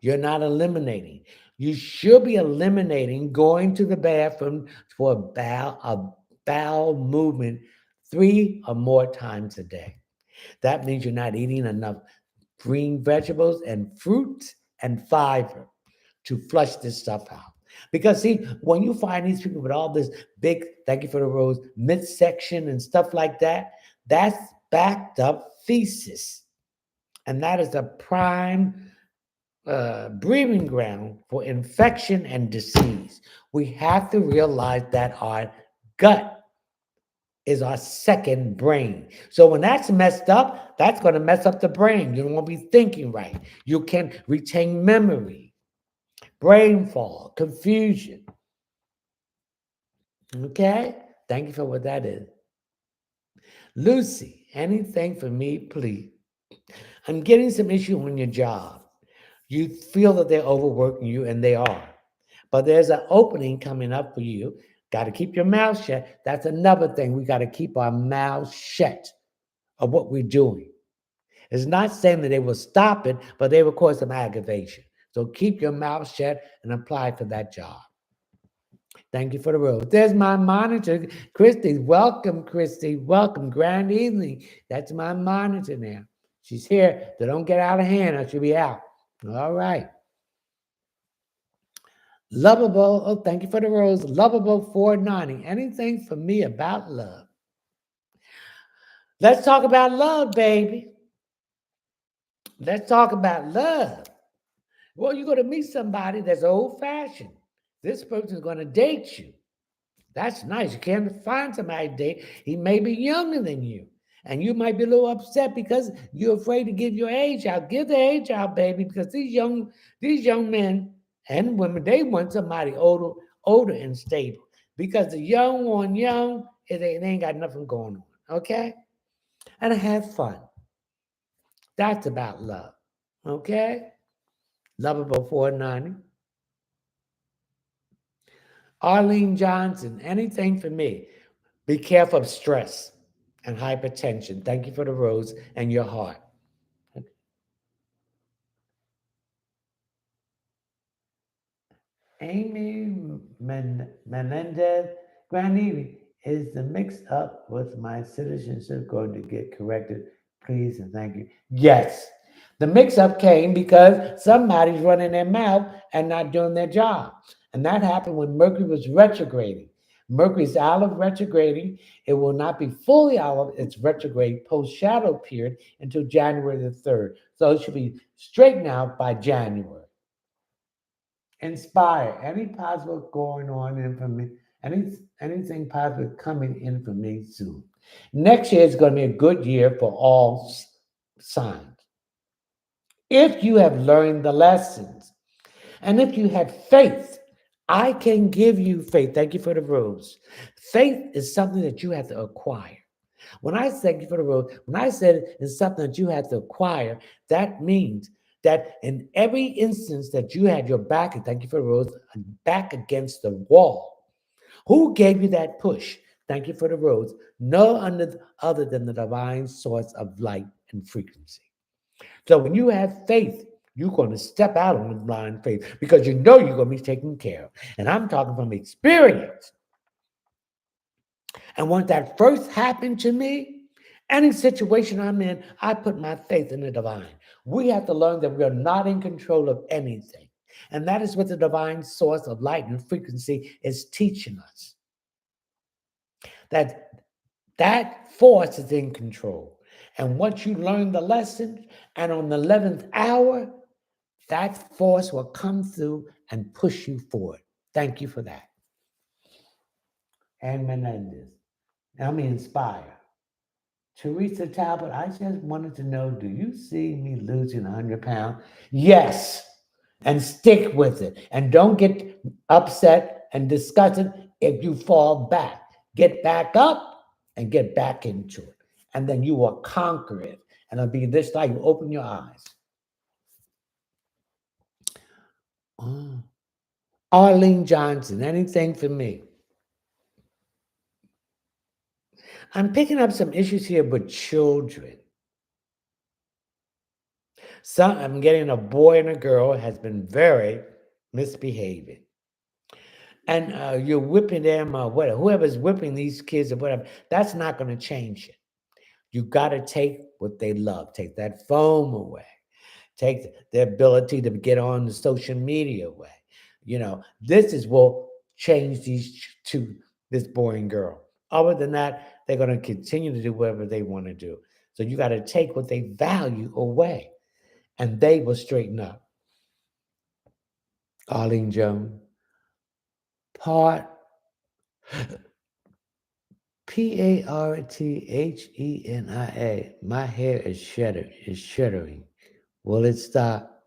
Speaker 1: You're not eliminating. You should be eliminating going to the bathroom for a bowel movement 3 or more times a day. That means you're not eating enough green vegetables and fruits and fiber to flush this stuff out. Because see, when you find these people with all this big, thank you for the rose, midsection and stuff like that, that's backed up feces. And that is a prime breeding ground for infection and disease. We have to realize that our gut is our second brain. So when that's messed up, that's going to mess up the brain. You don't want to be thinking right. You can retain memory, brain fog, confusion. Okay? Thank you for what that is. Lucy, anything for me, please. I'm getting some issue on your job. You feel that they're overworking you, and they are. But there's an opening coming up for you Got to keep your mouth shut. That's another thing. We got to keep our mouths shut of what we're doing. It's not saying that they will stop it, but they will cause some aggravation. So keep your mouth shut and apply for that job. Thank you for the rose. There's my monitor, Christy. Welcome, Christy. Welcome. Grand evening. That's my monitor now. She's here. So don't get out of hand or she'll be out. All right. Lovable. Oh, thank you for the rose. Lovable 490. Anything for me about love? Let's talk about love, baby. Let's talk about love. Well, you're going to meet somebody that's old fashioned. This person's going to date you. That's nice. You can't find somebody to date. He may be younger than you. And you might be a little upset because you're afraid to give your age out. Give the age out, baby, because these young men and women, they want somebody older and stable. Because the young on young, they ain't got nothing going on. Okay? And have fun. That's about love. Okay? Lovable 490. Arlene Johnson, anything for me. Be careful of stress and hypertension. Thank you for the rose and your heart. Amy Menendez, Granny, is the mix up with my citizenship going to get corrected? Please and thank you. Yes. The mix up came because somebody's running their mouth and not doing their job. And that happened when Mercury was retrograding. Mercury's out of retrograding. It will not be fully out of its retrograde post-shadow period until January the 3rd. So it should be straightened out by January. Inspire. Any positive going on in for me? Anything positive coming in for me soon? Next year is going to be a good year for all signs. If you have learned the lessons and if you have faith, I can give you faith. Thank you for the rose. Faith is something that you have to acquire. When I thank you for the rose, when I said it's something that you have to acquire, that means that in every instance that you had your back, and thank you for the rose, back against the wall, who gave you that push? Thank you for the rose. No other than the divine source of light and frequency. So when you have faith, you're going to step out on the blind faith because you know you're going to be taken care of. And I'm talking from experience. And once that first happened to me, any situation I'm in, I put my faith in the divine. We have to learn that we are not in control of anything. And that is what the divine source of light and frequency is teaching us. That force is in control. And once you learn the lesson, and on the 11th hour, that force will come through and push you forward. Thank you for that. And Menendez. Inspire. Teresa Talbot, I just wanted to know, do you see me losing 100 pounds? Yes. And stick with it. And don't get upset and disgusted if you fall back. Get back up and get back into it. And then you will conquer it. And it'll be this time you open your eyes. Oh. Arlene Johnson, anything for me? I'm picking up some issues here with children. I'm getting a boy and a girl has been very misbehaving. And you're whipping them, whoever's whipping these kids or whatever, that's not going to change it. You got to take what they love. Take that phone away. Take their ability to get on the social media away. This will change this boy and girl. Other than that, they're going to continue to do whatever they want to do. So you got to take what they value away, and they will straighten up. Arlene Jones. Parthenia. My hair is shuddering. Will it stop?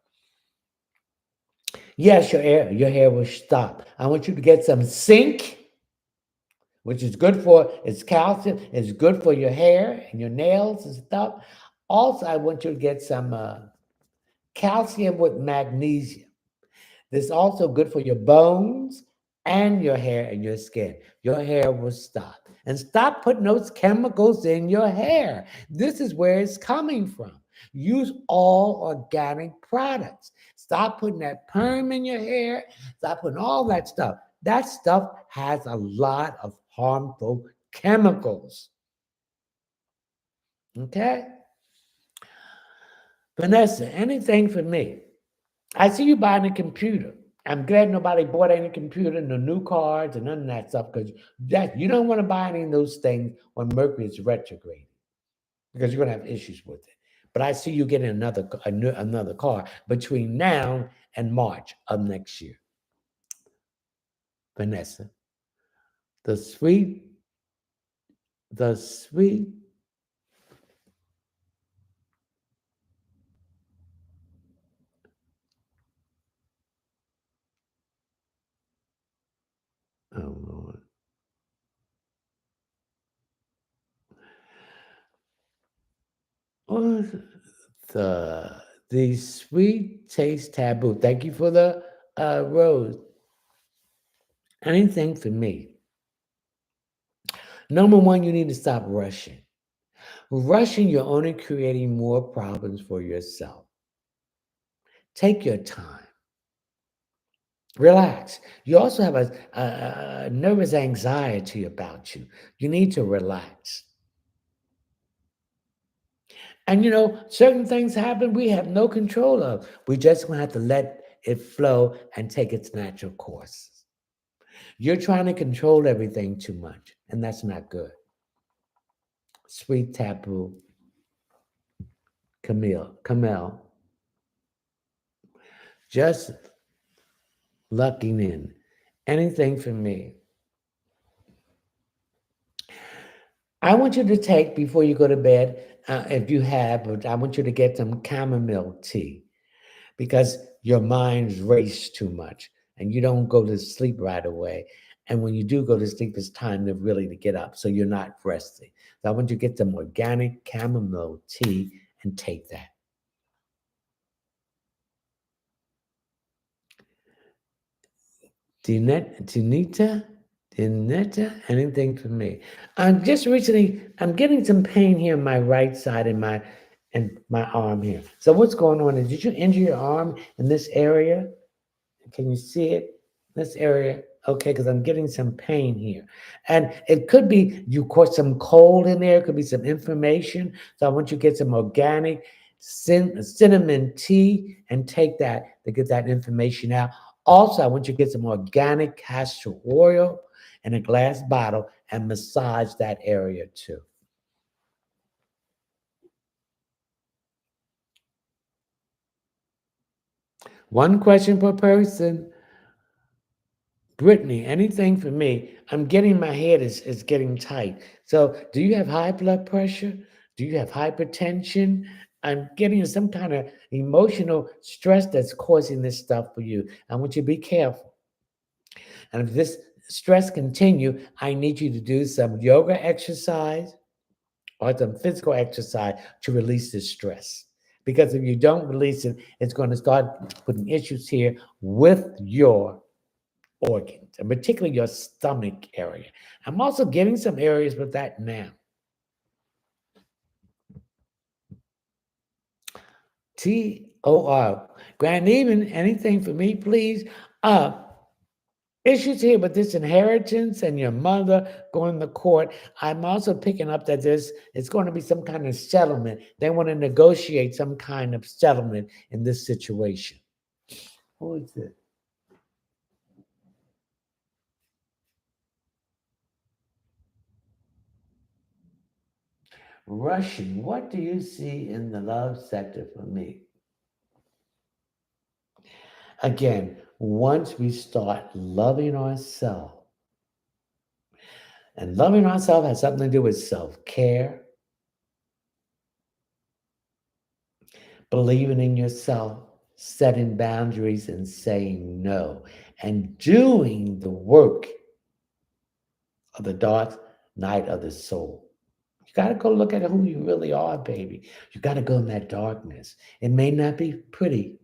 Speaker 1: Yes, your hair will stop. I want you to get some zinc, which is good for, it's calcium, it's good for your hair and your nails and stuff. Also, I want you to get some calcium with magnesium. This is also good for your bones and your hair and your skin. Your hair will stop. And stop putting those chemicals in your hair. This is where it's coming from. Use all organic products. Stop putting that perm in your hair. Stop putting all that stuff. That stuff has a lot of harmful chemicals. Okay? Vanessa, anything for me? I see you buying a computer. I'm glad nobody bought any computer, no new cards, and none of that stuff, because that you don't want to buy any of those things when Mercury is retrograde, because you're going to have issues with it. But I see you getting another car between now and March of next year. Vanessa, the sweet, the sweet. Oh Lord. Oh, the sweet taste taboo. Thank you for the rose. Anything for me. Number one, you need to stop rushing. Rushing, you're only creating more problems for yourself. Take your time. Relax. You also have a nervous anxiety about you. You need to relax. And certain things happen we have no control of. We just going to have to let it flow and take its natural course. You're trying to control everything too much, and that's not good. Sweet taboo, Camille, just lucking in. Anything for me. I want you to take before you go to bed, if you have, but I want you to get some chamomile tea because your mind's race too much and you don't go to sleep right away. And when you do go to sleep, it's time to really to get up so you're not resting. So I want you to get some organic chamomile tea and take that. Tinita, anything for me? Just recently, I'm getting some pain here in my right side and my arm here. So what's going on? Did you injure your arm in this area? Can you see it? This area? Okay, because I'm getting some pain here. And it could be you caught some cold in there, it could be some inflammation. So I want you to get some organic cinnamon tea and take that to get that inflammation out. Also, I want you to get some organic castor oil in a glass bottle and massage that area too. One question per person. Brittany, anything for me. I'm getting my head is getting tight. So, do you have high blood pressure? Do you have hypertension? I'm getting some kind of emotional stress that's causing this stuff for you. I want you to be careful. And if this stress continue, I need you to do some yoga exercise or some physical exercise to release this stress. Because if you don't release it, it's going to start putting issues here with your organs, and particularly your stomach area. I'm also getting some areas with that now. TOR. Grand Even, anything for me, please? Uh, Issues here with this inheritance and your mother going to court. I'm also picking up that it's going to be some kind of settlement. They want to negotiate some kind of settlement in this situation. Who is it? Rushing. What do you see in the love sector for me? Again, once we start loving ourselves, and loving ourselves has something to do with self care, believing in yourself, setting boundaries, and saying no, and doing the work of the dark night of the soul. You got to go look at who you really are, baby. You got to go in that darkness. It may not be pretty.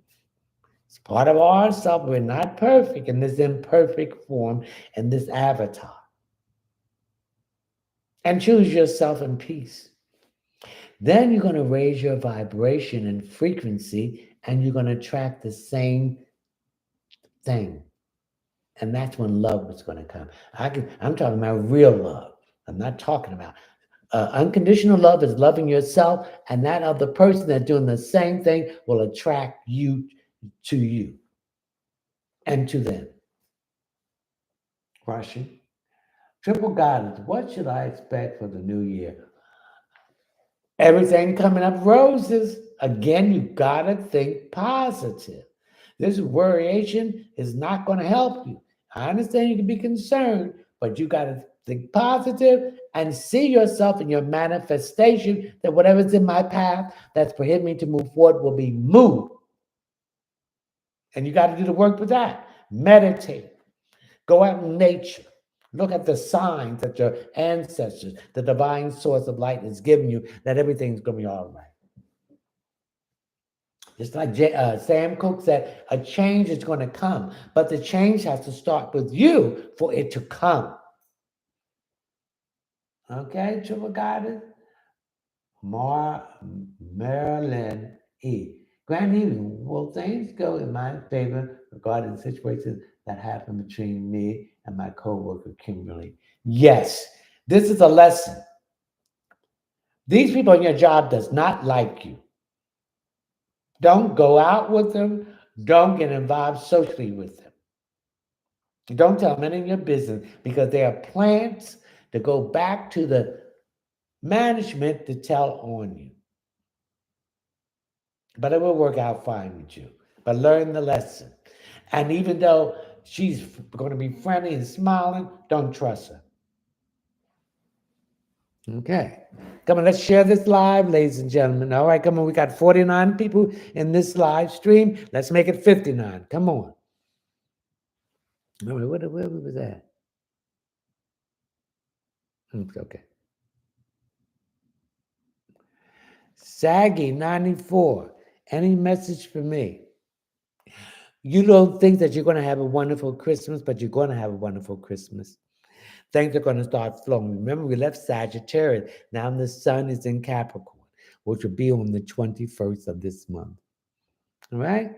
Speaker 1: It's part of ourselves. We're not perfect in this imperfect form and this avatar. And choose yourself in peace. Then you're going to raise your vibration and frequency, and you're going to attract the same thing. And that's when love is going to come. I'm talking about real love. I'm not talking about unconditional love is loving yourself, and that other person that's doing the same thing will attract you to you and to them. Question. Triple guidance. What should I expect for the new year? Everything coming up roses. Again, you gotta think positive. This worryation is not going to help you. I understand you can be concerned, but you got to think positive and see yourself in your manifestation that whatever's in my path that's prohibiting me to move forward will be moved. And you got to do the work with that. Meditate. Go out in nature. Look at the signs that your ancestors, the divine source of light, is giving you that everything's going to be all right. Just like Sam Cooke said, a change is going to come, but the change has to start with you for it to come. Okay, triple guidance. Marilyn E. Grand evening. Will things go in my favor regarding situations that happen between me and my coworker Kimberly? Yes, this is a lesson. These people in your job does not like you. Don't go out with them. Don't get involved socially with them. Don't tell them any of your business because they are plants to go back to the management to tell on you. But it will work out fine with you. But learn the lesson. And even though she's going to be friendly and smiling, don't trust her. Okay. Come on, let's share this live, ladies and gentlemen. All right, come on. We got 49 people in this live stream. Let's make it 59. Come on. Where was that? Okay. Saggy 94. Any message for me? You don't think that you're going to have a wonderful Christmas, but you're going to have a wonderful Christmas. Things are going to start flowing. Remember, we left Sagittarius. Now the sun is in Capricorn, which will be on the 21st of this month. All right?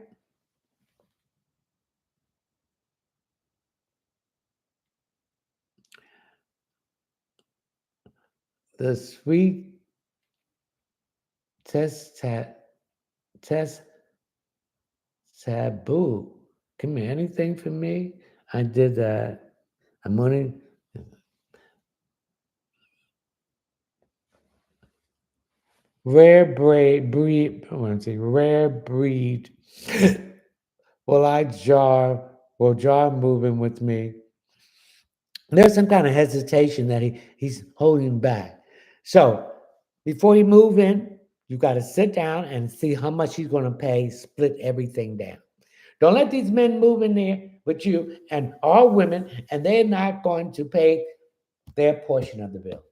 Speaker 1: The sweet test taboo. Come here, anything for me? I did that. I'm only rare breed. I want to say rare breed. Will jar moving with me? There's some kind of hesitation that he's holding back. So before you move in, you got to sit down and see how much he's going to pay, split everything down. Don't let these men move in there with you and all women, and they're not going to pay their portion of the bill.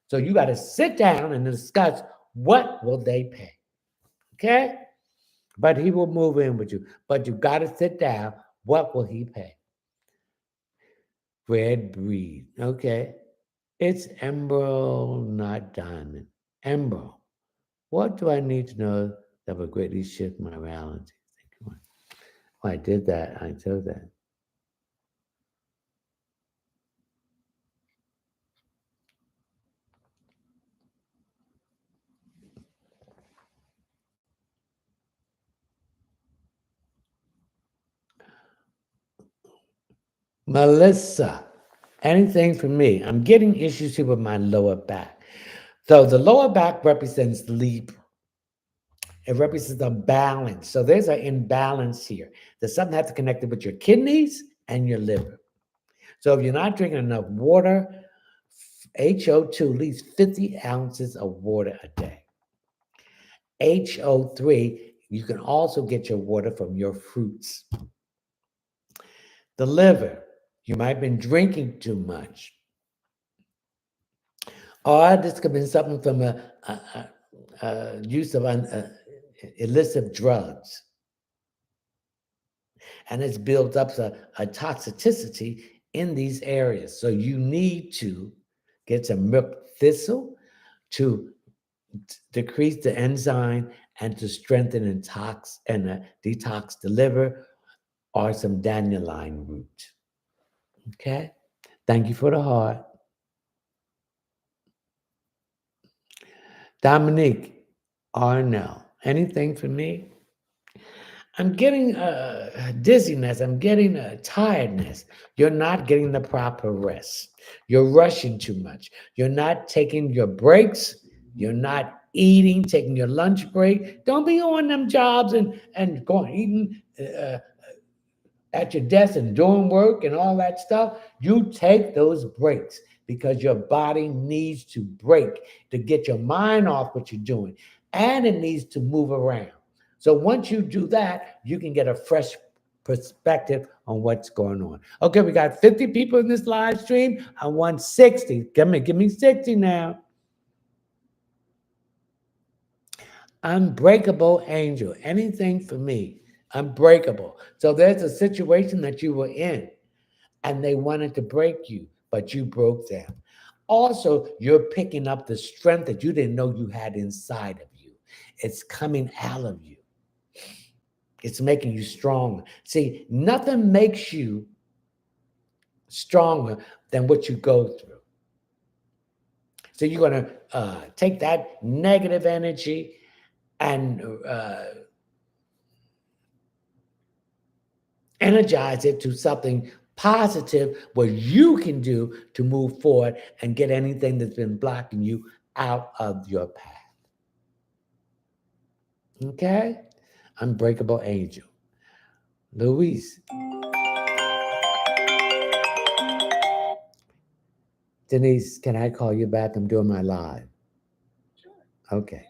Speaker 1: So you got to sit down and discuss what will they pay. Okay? But he will move in with you. But you got to sit down. What will he pay? Red breed. Okay. It's emerald, not diamond. Emerald. What do I need to know that will greatly shift my reality? Oh, I did that. I told that. Melissa, anything for me? I'm getting issues here with my lower back. So the lower back represents Libra. It represents a balance. So there's an imbalance here. There's something that's connected with your kidneys and your liver. So if you're not drinking enough water, HO2 leaves 50 ounces of water a day. HO3, you can also get your water from your fruits. The liver, you might have been drinking too much. Or this could be something from a use of illicit drugs. and it's built up a toxicity in these areas. So you need to get some milk thistle to decrease the enzyme and to strengthen and detox the liver, or some dandelion root. Okay? Thank you for the heart. Dominique Arnell, anything for me? I'm getting dizziness. I'm getting tiredness. You're not getting the proper rest. You're rushing too much. You're not taking your breaks. You're not eating, taking your lunch break. Don't be on them jobs and going eating at your desk and doing work and all that stuff. You take those breaks because your body needs to break to get your mind off what you're doing, and it needs to move around. So once you do that, you can get a fresh perspective on what's going on. Okay, we got 50 people in this live stream. I want 60. Give me 60 now. Unbreakable angel. Anything for me. Unbreakable. So there's a situation that you were in and they wanted to break you, but you broke them. Also, you're picking up the strength that you didn't know you had inside of you. It's coming out of you. It's making you strong. See, nothing makes you stronger than what you go through. So you're going to take that negative energy and energize it to something positive what you can do to move forward and get anything that's been blocking you out of your path. Okay? Unbreakable angel. Luis. Denise, can I call you back? I'm doing my live.
Speaker 2: Sure.
Speaker 1: Okay.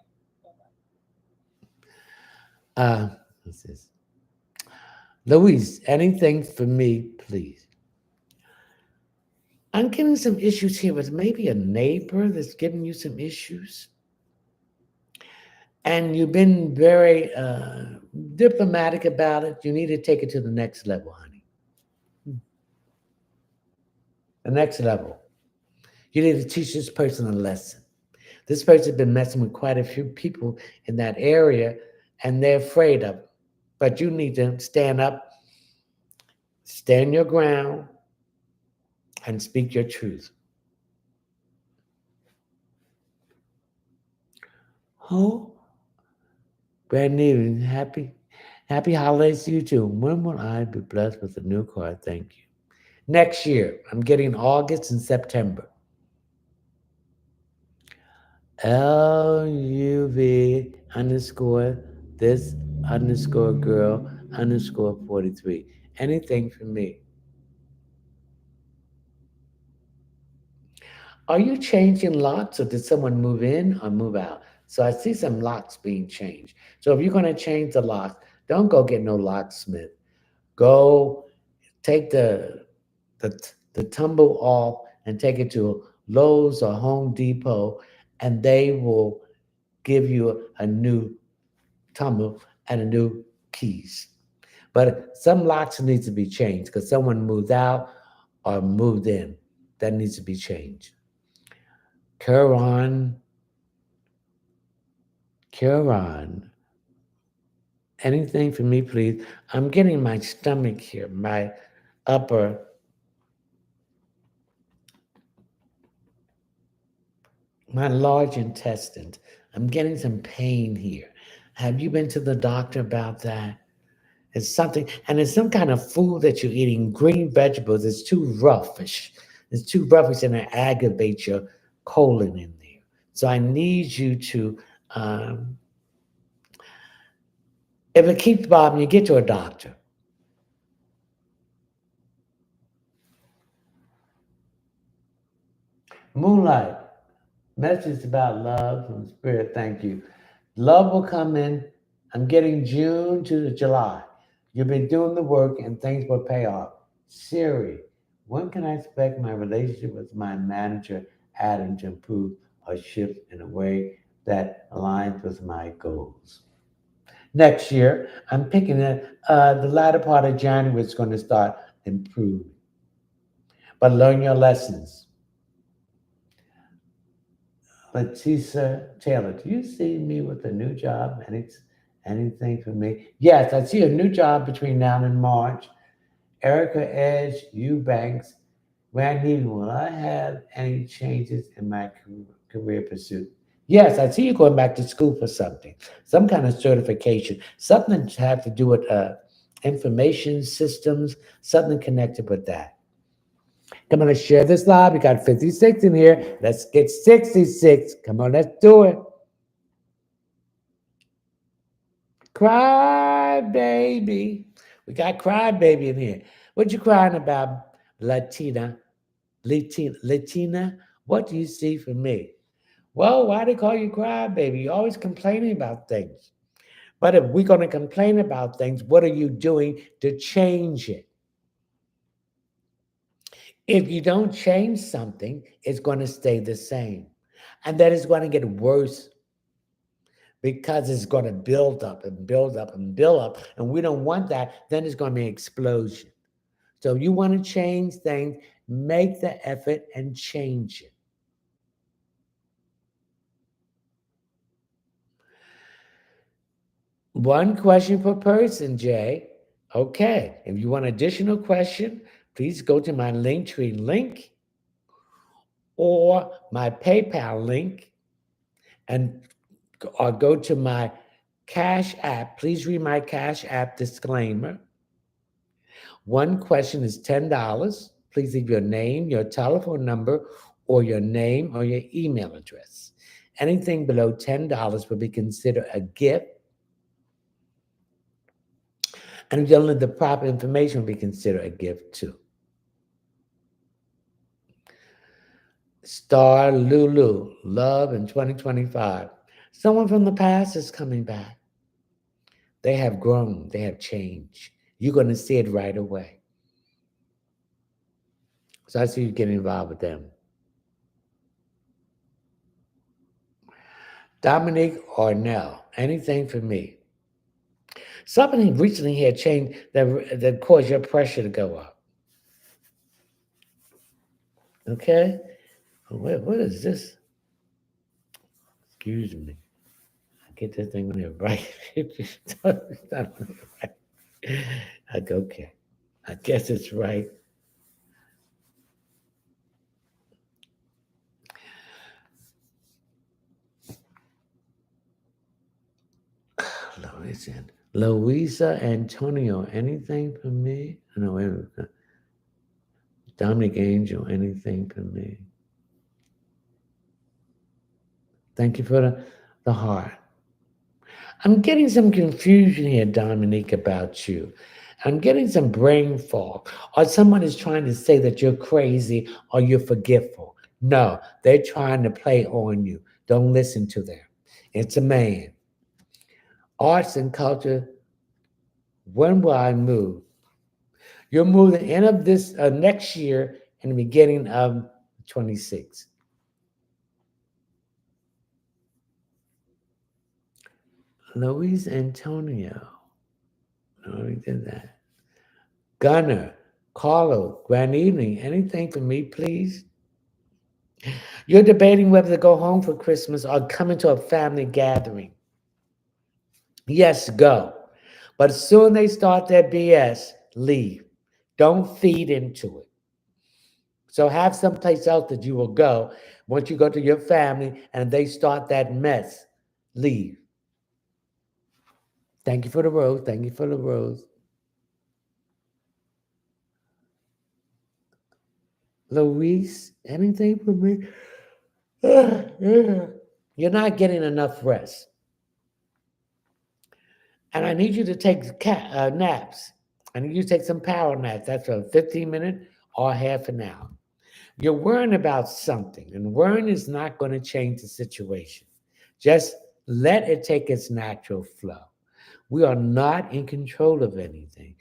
Speaker 1: This is Luis, anything for me, please. I'm getting some issues here with maybe a neighbor that's giving you some issues. And you've been very diplomatic about it. You need to take it to the next level, honey. The next level. You need to teach this person a lesson. This person's been messing with quite a few people in that area, and they're afraid of it. But you need to stand up, stand your ground, and speak your truth. Oh, Brand new, happy holidays to you too. When will I be blessed with a new car? Thank you. Next year, I'm getting August and September. LUV underscore this underscore girl underscore 43. Anything for me. Are you changing locks or did someone move in or move out? So I see some locks being changed. So if you're going to change the locks, don't go get no locksmith. Go take the tumble off and take it to Lowe's or Home Depot, and they will give you a new tumble and a new keys. But some locks need to be changed because someone moved out or moved in. That needs to be changed. Karen, Karen, anything for me, please? I'm getting my stomach here, my upper, my large intestine. I'm getting some pain here. Have you been to the doctor about that? It's something, and it's some kind of food that you're eating, green vegetables. It's too roughish. It's too roughish and it aggravates your colon in there. So I need you to, um, if it keeps bothering you, get to a doctor. Moonlight, message about love from Spirit. Thank you. Love will come in. I'm getting June to July. You've been doing the work and things will pay off. Siri, when can I expect my relationship with my manager, Adam, to improve or shift in a way that aligns with my goals? next year. I'm picking it. The latter part of January is going to start improving. But learn your lessons. Leticia Taylor, do you see me with a new job? Anything for me? Yes, I see a new job between now and March. Erica Edge, Eubanks, Randy, will I have any changes in my career pursuit? Yes, I see you going back to school for something, some kind of certification, something to have to do with information systems, something connected with that. Come on, let's share this live. We got 56 in here. Let's get 66. Come on, let's do it. Cry baby. We got cry baby in here. What you crying about, Latina? Latina, what do you see for me? Well, why they call you cry baby? You're always complaining about things. But if we're going to complain about things, what are you doing to change it? If you don't change something, it's going to stay the same. And then it's going to get worse because it's going to build up and build up and build up. And we don't want that. Then it's going to be an explosion. So if you want to change things, make the effort and change it. One question per person, Jay. Okay. If you want additional question, please go to my Linktree link or my PayPal link and or go to my Cash App. Please read my Cash App disclaimer. One question is $10. Please leave your name, your telephone number, or your name or your email address. Anything below $10 will be considered a gift. And if you don't leave the proper information, will be considered a gift too. Star Lulu, love in 2025. Someone from the past is coming back. They have grown, they have changed. You're going to see it right away. So I see you get involved with them. Dominique Arnell, anything for me? Something recently had changed that caused your pressure to go up. Okay? What is this? Excuse me. I get this thing on here right. It's not right. Okay. I guess it's right. Louisa Antonio, anything for me? No, wait a minute. Dominic Angel, anything for me? Thank you for the heart. I'm getting some confusion here, Dominique, about you. I'm getting some brain fog. Or someone is trying to say that you're crazy or you're forgetful. No, they're trying to play on you. Don't listen to them. It's a man. Arts and culture, when will I move? You'll move the end of this next year and the beginning of 26. Luis Antonio. No, we did that. Gunner, Carlo, grand evening. Anything for me, please? You're debating whether to go home for Christmas or come into a family gathering. Yes, go. But as soon as they start their BS, leave. Don't feed into it. So have someplace else that you will go. Once you go to your family and they start that mess, leave. Thank you for the rose. Thank you for the rose. Louise, anything for me? You're not getting enough rest. And I need you to take naps. I need you to take some power naps. That's a 15-minute or half an hour. You're worrying about something, and worrying is not going to change the situation. Just let it take its natural flow. We are not in control of anything.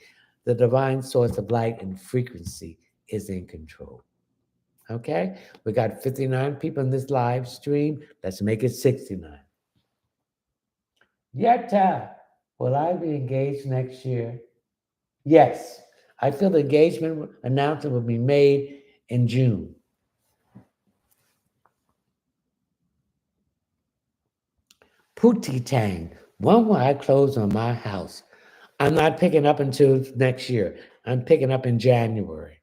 Speaker 1: The divine source of light and frequency is in control. Okay? We got 59 people in this live stream. Let's make it 69. Yetta. Will I be engaged next year? Yes. I feel the engagement announcement will be made in June. Pootie Tang. When will I close on my house? I'm not picking up until next year. I'm picking up in January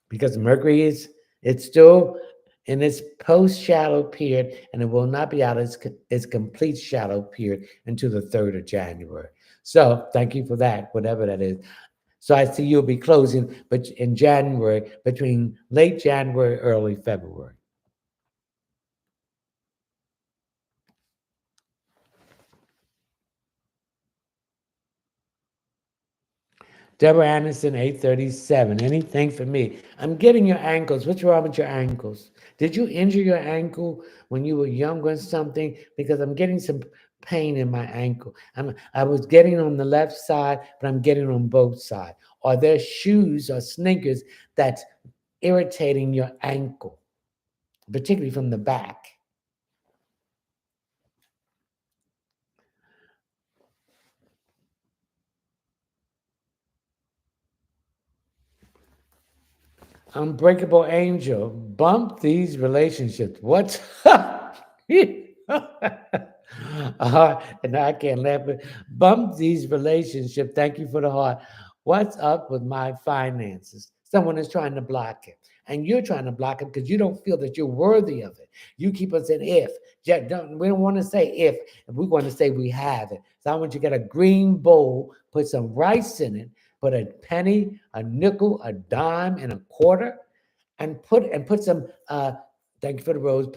Speaker 1: because Mercury is it's still in its post shadow period and it will not be out of its complete shadow period until the 3rd of January. So thank you for that, whatever that is. So I see you'll be closing but in January, between late January, early February. Deborah Anderson, 837. Anything for me? I'm getting your ankles. What's wrong with your ankles? Did you injure your ankle when you were younger or something? Because I'm getting some pain in my ankle. I was getting on the left side, but I'm getting on both sides. Are there shoes or sneakers that's irritating your ankle, particularly from the back? Unbreakable Angel, bump these relationships. What? And I can't laugh. Bump these relationships. Thank you for the heart. What's up with my finances? Someone is trying to block it. And you're trying to block it because you don't feel that you're worthy of it. You keep on saying if. We don't want to say if. We want to say we have it. So I want you to get a green bowl, put some rice in it, put a penny, a nickel, a dime, and a quarter, and put some. Thank you for the rose.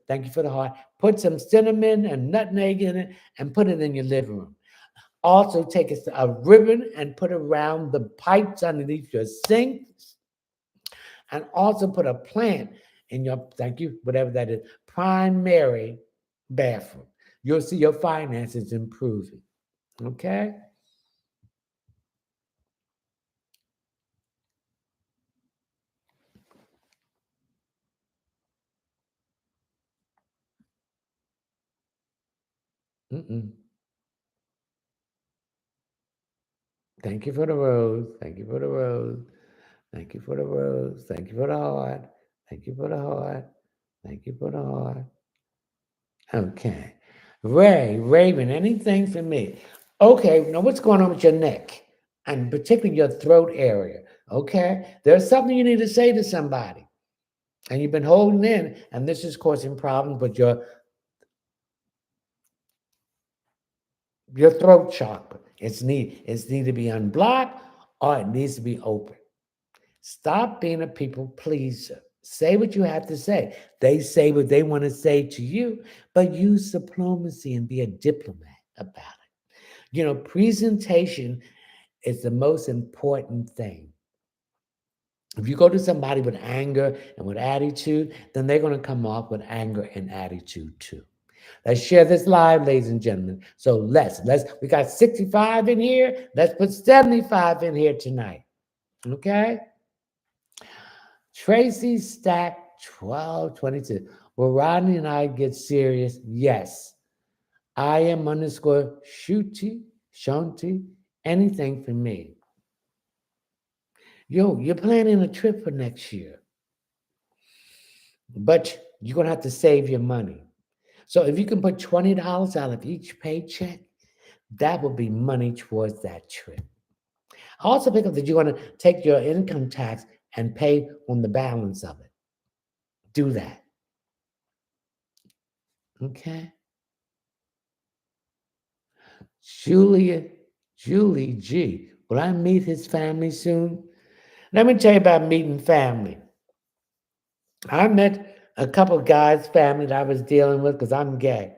Speaker 1: Thank you for the heart. Put some cinnamon and nutmeg in it, and put it in your living room. Also, take a ribbon and put around the pipes underneath your sink, and also put a plant in your. Thank you, whatever that is. Primary bathroom. You'll see your finances improving. Okay. Mm-mm. Thank you for the rose. Thank you for the rose. Thank you for the rose. Thank you for the heart. Thank you for the heart. Thank you for the heart. Okay. Raven, anything for me? Okay, now what's going on with your neck? And particularly your throat area. Okay. There's something you need to say to somebody. And you've been holding in, and this is causing problems with your throat chakra. It's need to be unblocked or it needs to be open. Stop being a people pleaser. Say what you have to say. They say what they want to say to you, but use diplomacy and be a diplomat about it. Presentation is the most important thing. If you go to somebody with anger and with attitude, then they're going to come off with anger and attitude too. Let's share this live, ladies and gentlemen. So we got 65 in here. Let's put 75 in here tonight. Okay? Tracy Stack 1222. Will Rodney and I get serious? Yes. I am underscore shooty, shanti, anything for me. Yo, you're planning a trip for next year, but you're going to have to save your money. So if you can put $20 out of each paycheck, that will be money towards that trip. I also pick up that you want to take your income tax and pay on the balance of it. Do that. Okay. Julia, Julie G. Will I meet his family soon? Let me tell you about meeting family. I met a couple guys' family that I was dealing with because I'm gay.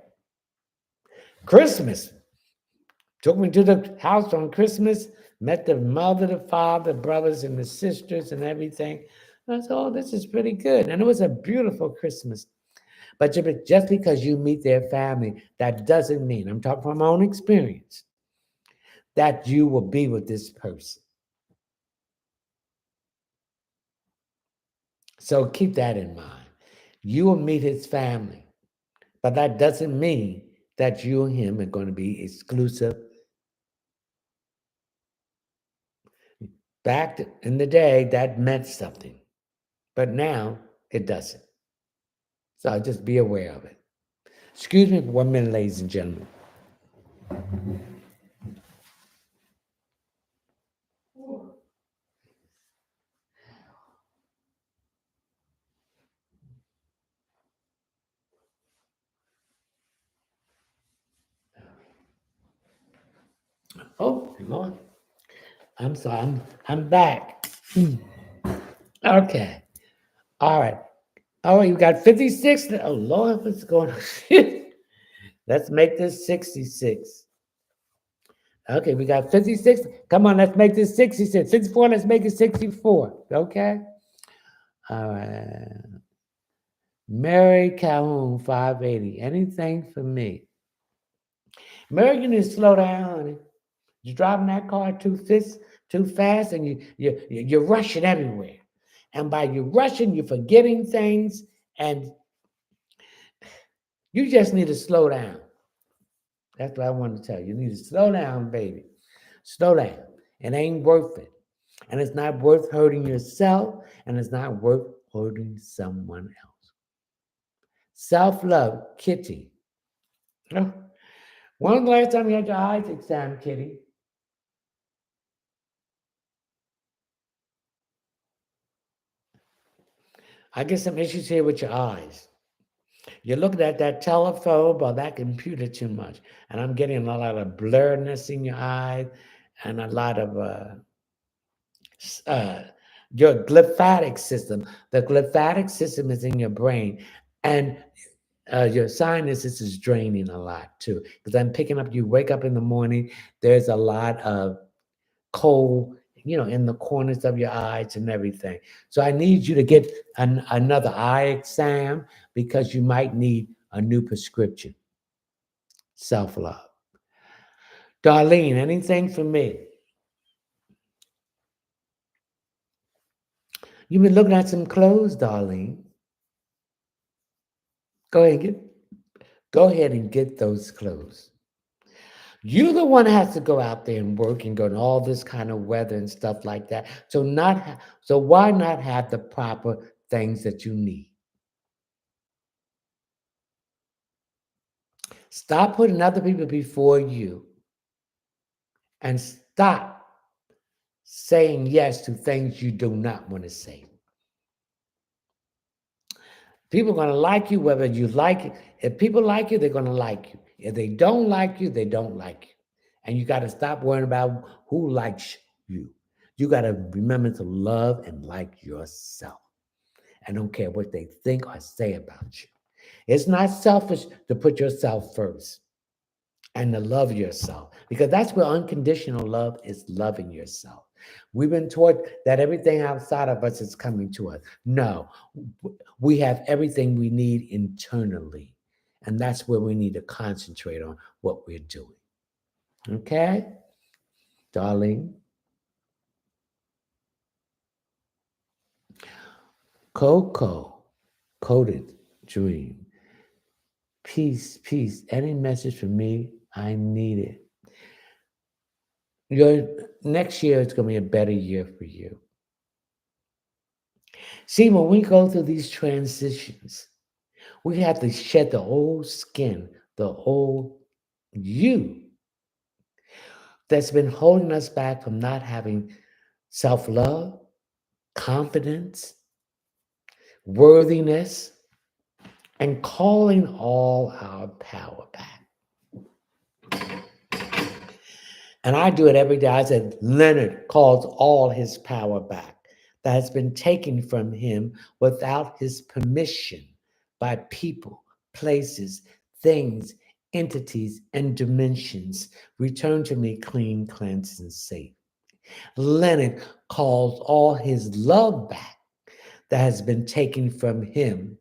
Speaker 1: Christmas. Took me to the house on Christmas, met the mother, the father, brothers, and the sisters, and everything. And I said, oh, this is pretty good. And it was a beautiful Christmas. But just because you meet their family, that doesn't mean, I'm talking from my own experience, that you will be with this person. So keep that in mind. You will meet his family, but that doesn't mean that you and him are going to be exclusive Back in the day, that meant something, but now it doesn't. So just be aware of it. Excuse me for 1 minute, ladies and gentlemen. Oh, Lord. I'm sorry. I'm back. Okay. All right. Oh, you got 56. Oh, Lord, what's going on? Let's make this 66. Okay, we got 56. Come on, let's make this 66. 64, let's make it 64. Okay? All right. Mary Calhoun, 580. Anything for me? Mary, you need to slow down, honey. You're driving that car too fast, and you're rushing everywhere. And by you rushing, you're forgetting things, and you just need to slow down. That's what I want to tell you. You need to slow down, baby. Slow down. It ain't worth it. And it's not worth hurting yourself, and it's not worth hurting someone else. Self-love, Kitty. Oh, when was the last time you had your eyes examined, Kitty? I get some issues here with your eyes. You're looking at that telephone or that computer too much. And I'm getting a lot of blurriness in your eyes and a lot of uh, your glymphatic system. The glymphatic system is in your brain. And your sinuses is draining a lot too. Because I'm picking up, you wake up in the morning, there's a lot of cold, in the corners of your eyes and everything. So I need you to get another eye exam because you might need a new prescription. Self love. Darlene, anything for me? You've been looking at some clothes, Darlene. Go ahead, go ahead and get those clothes. You're the one that has to go out there and work and go in all this kind of weather and stuff like that. So why not have the proper things that you need? Stop putting other people before you and stop saying yes to things you do not want to say. People are going to like you whether you like it. If people like you, they're going to like you. If they don't like you, they don't like you. And you got to stop worrying about who likes you. You got to remember to love and like yourself. And don't care what they think or say about you. It's not selfish to put yourself first and to love yourself, because that's where unconditional love is, loving yourself. We've been taught that everything outside of us is coming to us. No, we have everything we need internally. And that's where we need to concentrate on what we're doing. Okay, darling? Coco, coded dream. Peace, peace. Any message for me? I need it. Your next year is going to be a better year for you. See, when we go through these transitions, we have to shed the old skin, the old you that's been holding us back from not having self love, confidence, worthiness, and calling all our power back. And I do it every day. I said, Leonard calls all his power back that has been taken from him without his permission by people, places, things, entities, and dimensions. Return to me clean, cleansed, and safe. Leonard calls all his love back that has been taken from him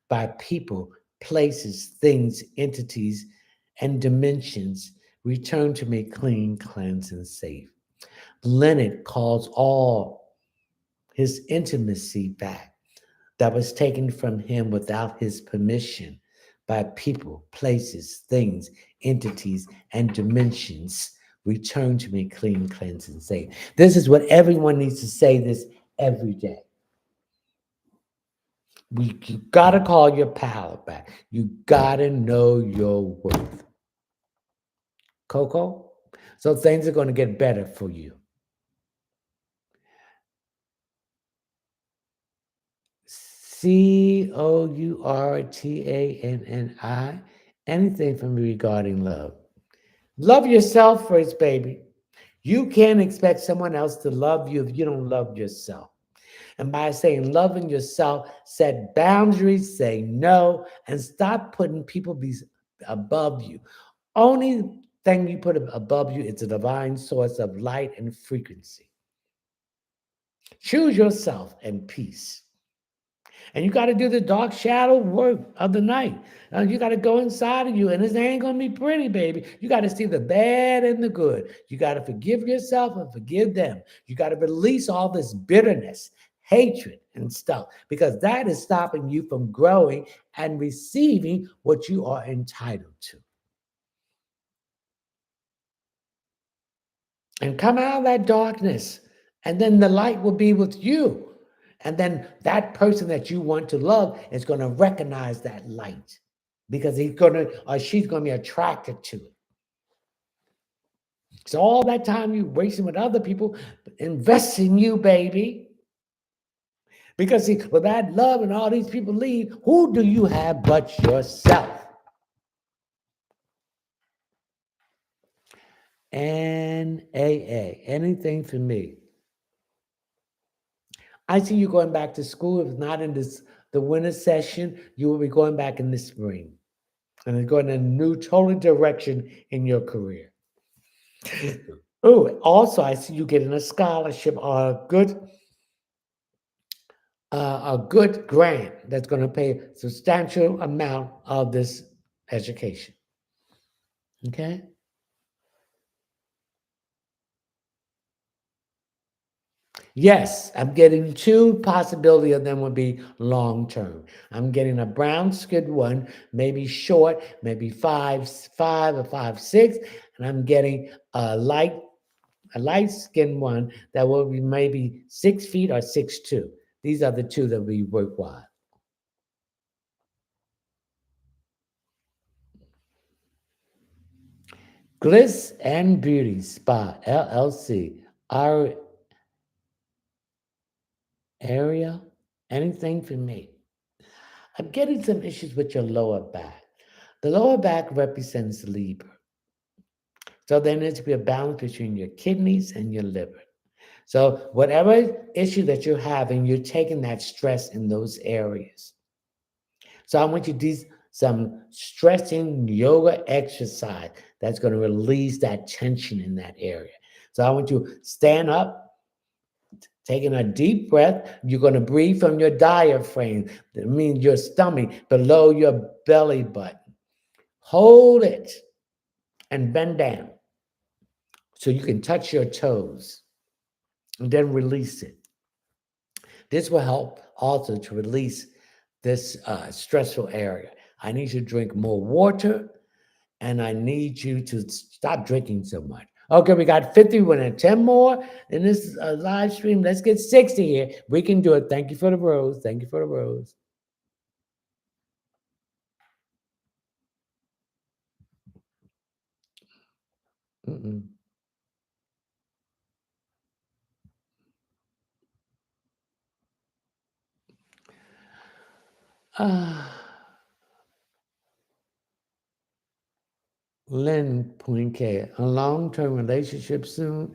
Speaker 1: by people, places, things, entities, and dimensions. Return to me clean, cleansed, and safe. Leonard calls all his intimacy back that was taken from him without his permission by people, places, things, entities, and dimensions. Return to me clean, cleansed, and safe. This is what everyone needs to say this every day. You gotta call your power back. You gotta know your worth. Coco? So things are gonna get better for you. Courtanni. Anything from me regarding love. Love yourself first, baby. You can't expect someone else to love you if you don't love yourself. And by saying loving yourself, set boundaries, say no, and stop putting people above you. Only thing you put above you is the divine source of light and frequency. Choose yourself and peace. And you got to do the dark shadow work of the night. You got to go inside of you, and this ain't going to be pretty, baby. You got to see the bad and the good. You got to forgive yourself and forgive them. You got to release all this bitterness, hatred, and stuff, because that is stopping you from growing and receiving what you are entitled to. And come out of that darkness, and then the light will be with you. And then that person that you want to love is going to recognize that light, because he's going to or she's going to be attracted to it. So all that time you wasting with other people, invest in you, baby. Because see, with that love and all these people leave, who do you have but yourself? NAA, anything for me. I see you going back to school. If not in the winter session, you will be going back in the spring. And going in a new, totally direction in your career. Oh, also, I see you getting a scholarship or a good grant that's going to pay a substantial amount of this education. Okay? Yes, I'm getting two. Possibility of them would be long term. I'm getting a brown skinned one, maybe short, maybe 5'5" or 5'6", and I'm getting a light skinned one that will be maybe 6 feet or 6'2". These are the two that will be worthwhile. Gliss and Beauty Spa LLC. Our area, anything for me. I'm getting some issues with your lower back. The lower back represents Libra. So there needs to be a balance between your kidneys and your liver. So whatever issue that you're having, you're taking that stress in those areas. So I want you to do some stressing yoga exercise that's going to release that tension in that area. So I want you to stand up, taking a deep breath. You're going to breathe from your diaphragm. That means your stomach below your belly button. Hold it and bend down so you can touch your toes, and then release it. This will help also to release this stressful area. I need you to drink more water, and I need you to stop drinking so much. Okay, we got 50. We're going to 10 more in this live stream. Let's get 60 here. We can do it. Thank you for the rose. Thank you for the rose. Mm-mm. Lynn Poinke, a long-term relationship soon.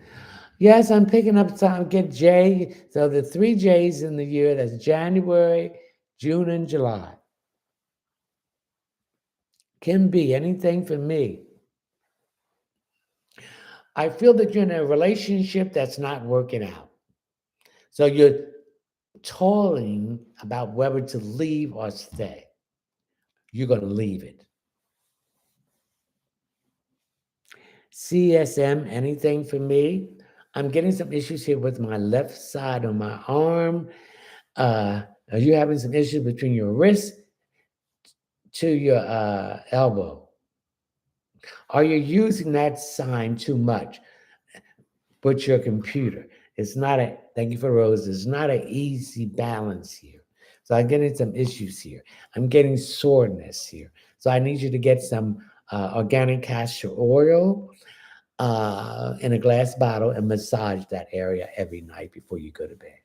Speaker 1: Yes, I'm picking up time. Get J. So the 3 J's in the year, that's January, June, and July. Can be anything for me. I feel that you're in a relationship that's not working out. So you're toiling about whether to leave or stay. You're going to leave it. CSM, anything for me? I'm getting some issues here with my left side of my arm. Are you having some issues between your wrist to your elbow? Are you using that sign too much with your computer? It's not a, thank you for Rose, it's not an easy balance here. So I'm getting some issues here. I'm getting soreness here. So I need you to get some organic castor oil in a glass bottle and massage that area every night before you go to bed.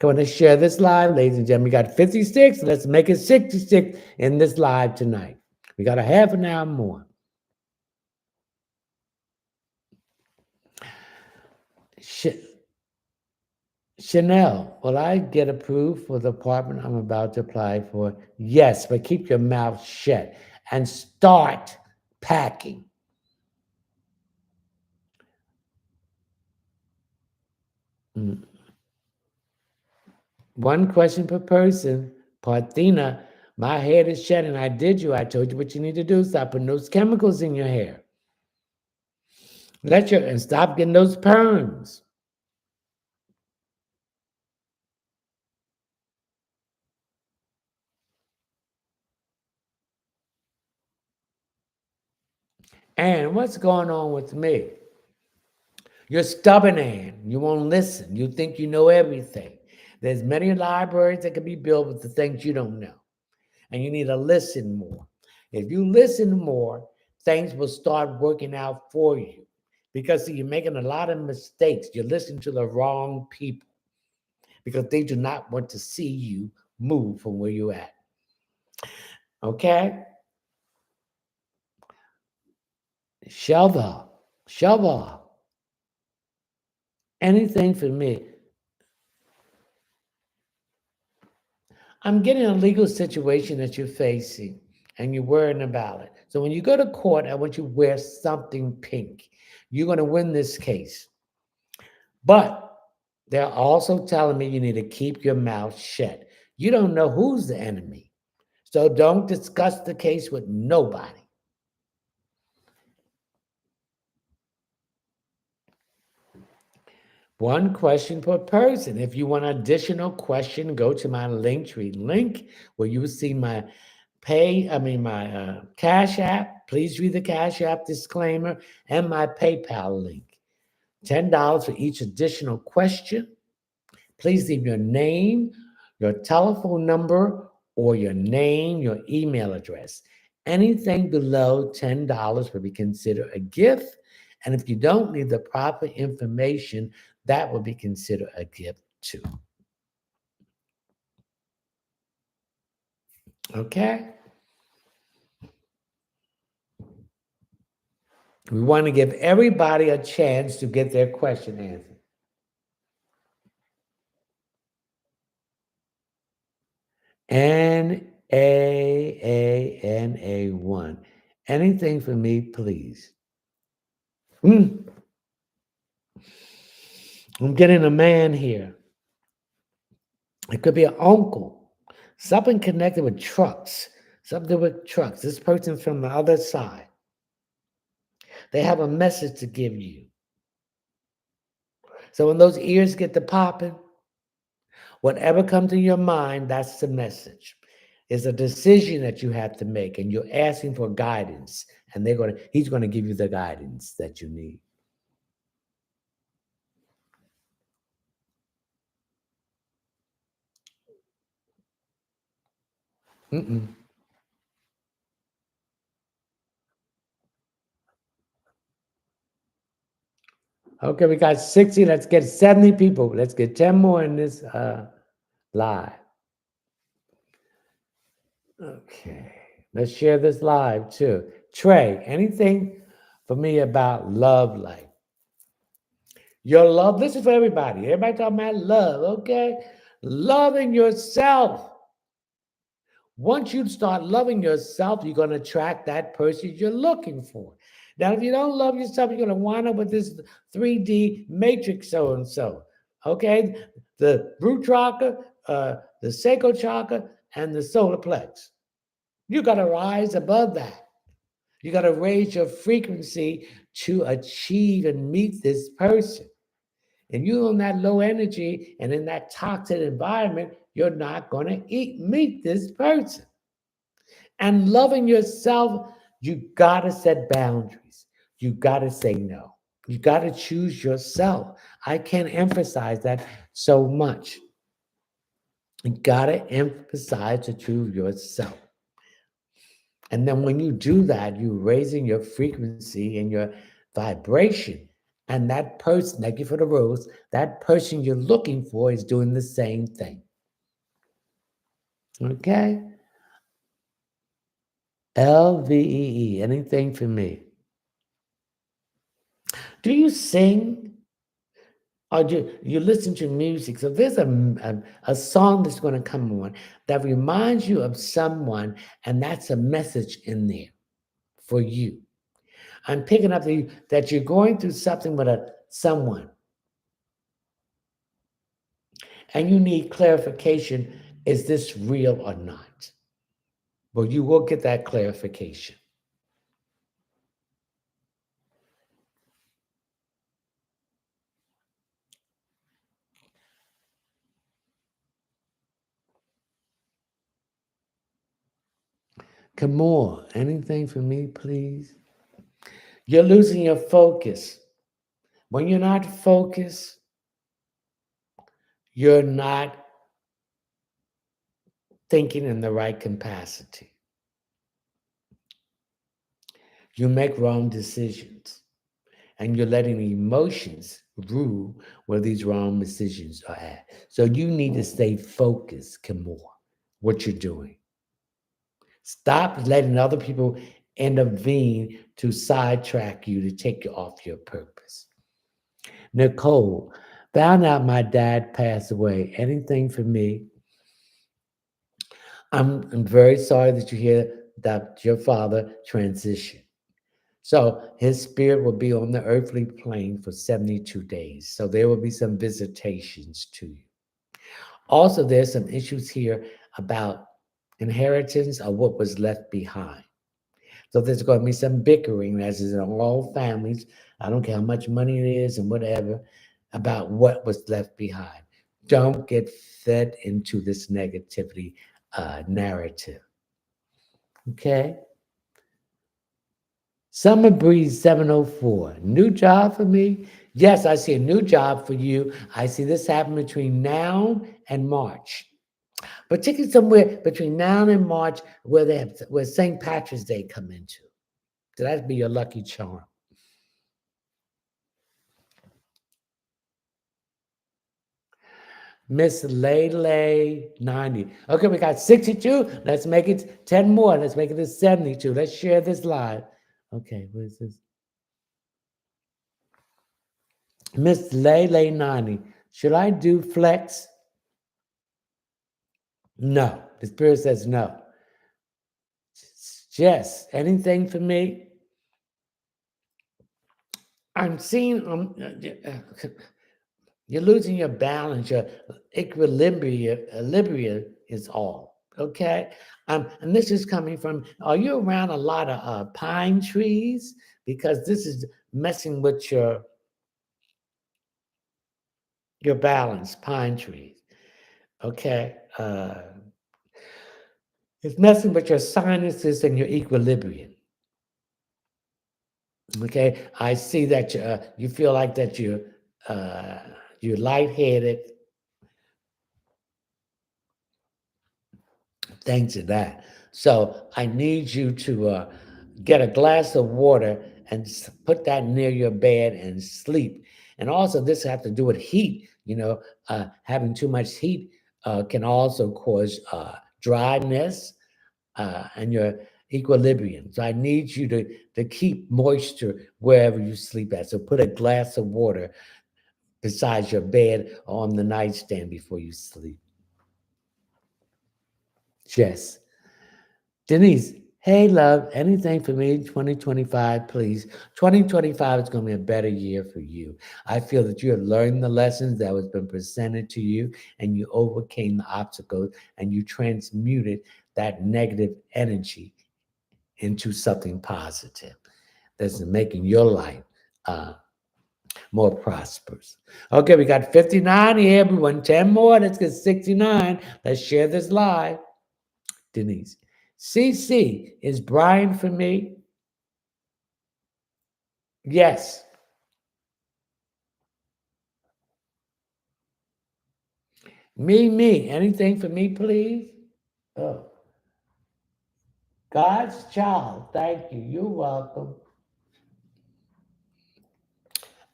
Speaker 1: Going to share this live, ladies and gentlemen. We got 56. Let's make it 66 in this live tonight. We got a half an hour more. Chanel, will I get approved for the apartment I'm about to apply for? Yes, but keep your mouth shut and start packing. One question per person. Parthena, my head is shedding. I did you. I told you what you need to do. Stop putting those chemicals in your hair. And stop getting those perms. And what's going on with me? You're stubborn, Ann. You won't listen. You think you know everything. There's many libraries that can be built with the things you don't know. And you need to listen more. If you listen more, things will start working out for you. Because see, you're making a lot of mistakes. You're listening to the wrong people because they do not want to see you move from where you're at. Okay? Shelva. Anything for me. I'm getting a legal situation that you're facing and you're worrying about it. So when you go to court, I want you to wear something pink. You're going to win this case. But they're also telling me you need to keep your mouth shut. You don't know who's the enemy. So don't discuss the case with nobody. One question per person. If you want an additional question, go to my Linktree link where you will see my my Cash App. Please read the Cash App disclaimer and my PayPal link. $10 for each additional question. Please leave your name, your telephone number, or your name, your email address. Anything below $10 will be considered a gift. And if you don't leave the proper information, that will be considered a gift too. Okay? We want to give everybody a chance to get their question answered. NAANA1. Anything for me, please. I'm getting a man here. It could be an uncle. Something connected with trucks. Something with trucks. This person's from the other side. They have a message to give you. So when those ears get to popping, whatever comes in your mind, that's the message. It's a decision that you have to make, and you're asking for guidance, and he's gonna give you the guidance that you need. Okay, we got 60. Let's get 70 people. Let's get 10 more in this live. Okay, let's share this live too. Trey, anything for me about love life? Your love, this is for everybody. Everybody talking about love, okay? Loving yourself. Once you start loving yourself, you're going to attract that person you're looking for. Now, if you don't love yourself, you're going to wind up with this 3D matrix so-and-so, okay? The root chakra, the sacral chakra, and the solar plex. You got to rise above that. You got to raise your frequency to achieve and meet this person. And you on that low energy and in that toxic environment, you're not going to meet this person. And loving yourself, you got to set boundaries. You got to say no. You got to choose yourself. I can't emphasize that so much. You got to emphasize to choose yourself. And then when you do that, you're raising your frequency and your vibration. And that person, thank you for the rose, that person you're looking for is doing the same thing. Okay? LVEE, anything for me? Do you sing? Or do you listen to music? So there's a song that's going to come on that reminds you of someone, and that's a message in there for you. I'm picking up that you're going through something with someone, and you need clarification. Is this real or not? Well, you will get that clarification. Kamor, anything for me, please? You're losing your focus. When you're not focused, you're not thinking in the right capacity. You make wrong decisions, and you're letting emotions rule where these wrong decisions are at. So you need to stay focused, Kamor, what you're doing. Stop letting other people intervene to sidetrack you, to take you off your purpose. Nicole, found out my dad passed away. Anything for me? I'm very sorry that you hear that your father transitioned. So his spirit will be on the earthly plane for 72 days. So there will be some visitations to you. Also, there's some issues here about inheritance or what was left behind. So there's going to be some bickering, as is in all families. I don't care how much money it is and whatever, about what was left behind. Don't get fed into this negativity narrative. Okay? Summer Breeze 704. New job for me? Yes, I see a new job for you. I see this happen between now and March. Particularly somewhere between now and March where St. Patrick's Day come into. So that'd be your lucky charm. Miss Lele 90. Okay, we got 62. Let's make it 10 more. Let's make it to 72. Let's share this live. Okay, what is this? Miss Lele 90. Should I do flex? No. The spirit says no. Yes. Anything for me? I'm seeing you're losing your balance, your equilibrium is all. Okay. And this is coming from, are you around a lot of pine trees? Because this is messing with your balance, pine trees. Okay. It's messing with your sinuses and your equilibrium. Okay. I see that you feel like that you're lightheaded. Thanks to that. So I need you to get a glass of water and put that near your bed and sleep. And also, this has to do with heat. Having too much heat can also cause dryness and your equilibrium. So I need you to keep moisture wherever you sleep at. So put a glass of water beside your bed or on the nightstand before you sleep. Jess. Denise, hey, love, anything for me? 2025, please. 2025 is going to be a better year for you. I feel that you have learned the lessons that was been presented to you, and you overcame the obstacles, and you transmuted that negative energy into something positive that's making your life more prosperous. Okay, we got 59 here, everyone. 10 more. Let's get 69. Let's share this live. Denise. CC, is Brian for me? Yes. Me. Anything for me, please? Oh, God's child. Thank you. You're welcome.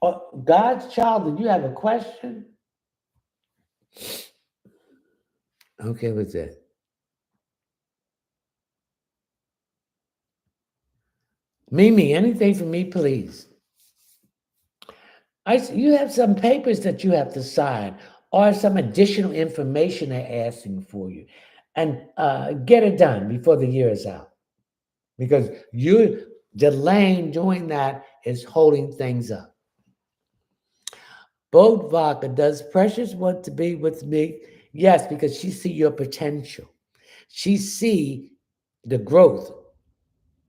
Speaker 1: Oh, God's child, did you have a question? Okay, what's that? Mimi, anything for me, please? You have some papers that you have to sign or some additional information they're asking for you. And get it done before the year is out. Because you delaying doing that is holding things up. Both Vodka, does Precious want to be with me? Yes, because she see your potential. She see the growth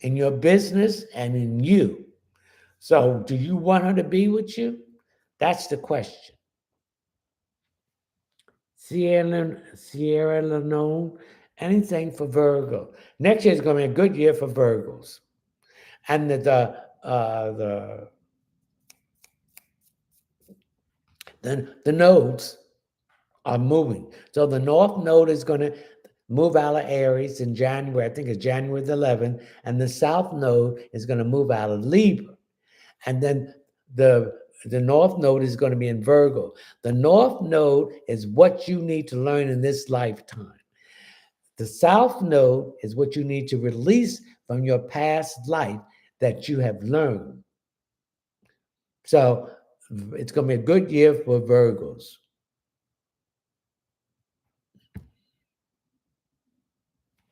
Speaker 1: in your business and in you. So do you want her to be with you? That's the question. Sierra Leone, anything for Virgo. Next year is going to be a good year for Virgos. And the nodes are moving. So the North Node is going to move out of Aries in January. I think it's January the 11th. And the South Node is going to move out of Libra. And then the North Node is going to be in Virgo. The North Node is what you need to learn in this lifetime. The South Node is what you need to release from your past life that you have learned. So it's going to be a good year for Virgos.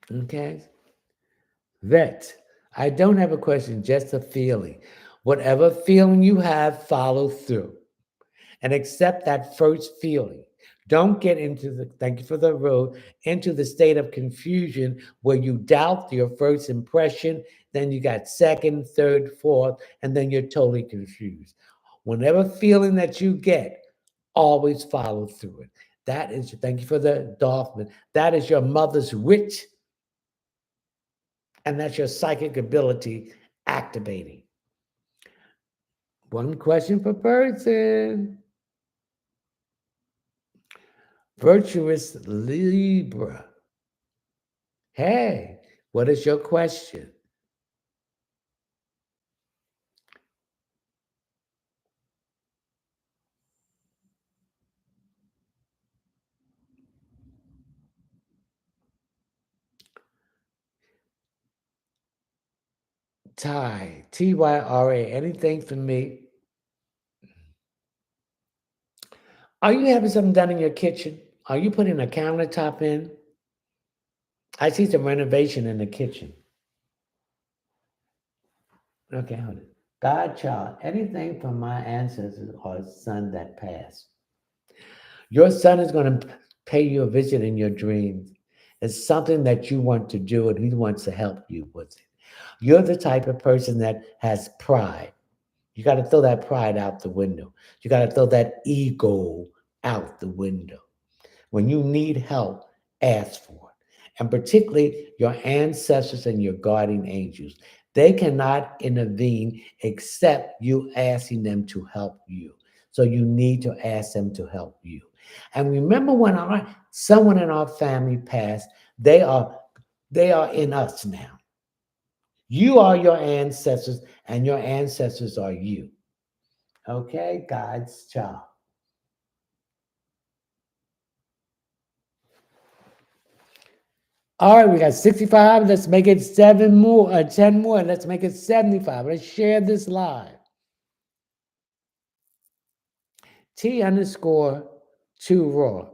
Speaker 1: Okay. Vet, I don't have a question, just a feeling. Whatever feeling you have, follow through and accept that first feeling. Don't get into thank you for the road, into the state of confusion where you doubt your first impression, then you got second, third, fourth, and then you're totally confused. Whenever feeling that you get, always follow through it. That is, thank you for the Dolphin. That is your mother's wit, and that's your psychic ability activating. One question per person. Virtuous Libra. Hey, what is your question? Tyra, anything for me? Are you having something done in your kitchen? Are you putting a countertop in? I see some renovation in the kitchen. Okay, hold it. Godchild, anything from my ancestors or son that passed. Your son is going to pay you a visit in your dreams. It's something that you want to do, and he wants to help you with it. You're the type of person that has pride. You got to throw that pride out the window. You got to throw that ego out the window. When you need help, ask for it. And particularly your ancestors and your guardian angels. They cannot intervene except you asking them to help you. So you need to ask them to help you. And remember when someone in our family passed, they are in us now. You are your ancestors, and your ancestors are you. Okay, God's child. All right, we got 65. Let's make it 10 more. Let's make it 75. Let's share this live. T_2 raw.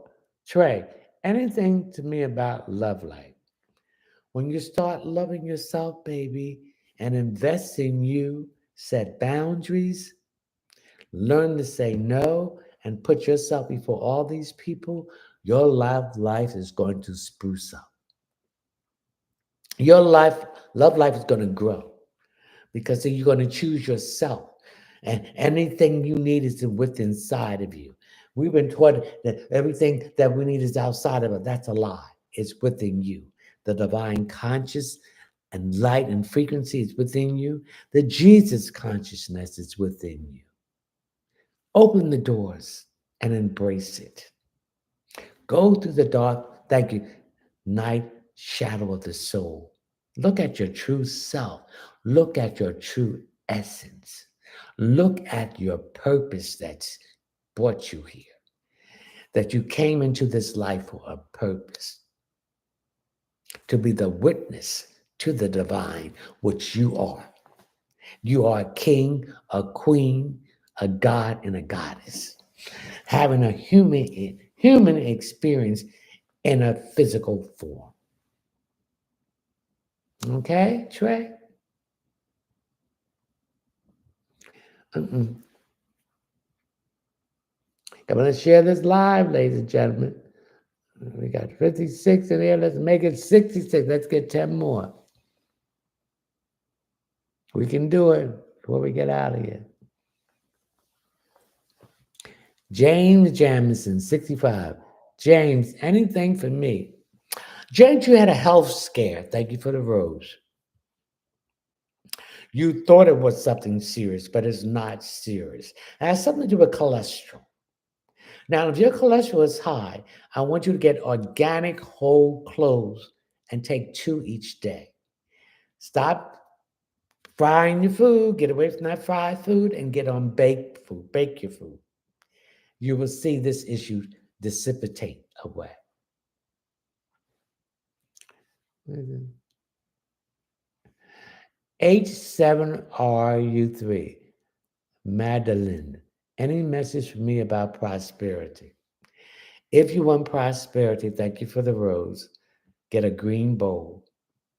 Speaker 1: Trey, anything to me about love life? When you start loving yourself, baby, and invest in you, set boundaries, learn to say no, and put yourself before all these people, your life is going to spruce up. Your love life is going to grow because then you're going to choose yourself. And anything you need is within inside of you. We've been taught that everything that we need is outside of us. That's a lie. It's within you. The divine conscious and light and frequency is within you. The Jesus consciousness is within you. Open the doors and embrace it. Go through the dark, thank you, night shadow of the soul. Look at your true self. Look at your true essence. Look at your purpose that's brought you here. That you came into this life for a purpose. To be the witness to the divine, which you are. You are a king, a queen, a god, and a goddess. Having a human experience in a physical form. Okay, Trey? Come on, let's share this live, ladies and gentlemen. We got 56 in here. Let's make it 66. Let's get 10 more. We can do it before we get out of here. James Jamison, 65. James, anything for me? James, you had a health scare. Thank you for the rose. You thought it was something serious, but it's not serious. It has something to do with cholesterol. Now, if your cholesterol is high, I want you to get organic whole cloves and take 2 each day. Stop frying your food, get away from that fried food, and get on baked food. Bake your food. You will see this issue dissipate away. H7RU3, Madeline. Any message for me about prosperity? If you want prosperity, thank you for the rose. Get a green bowl,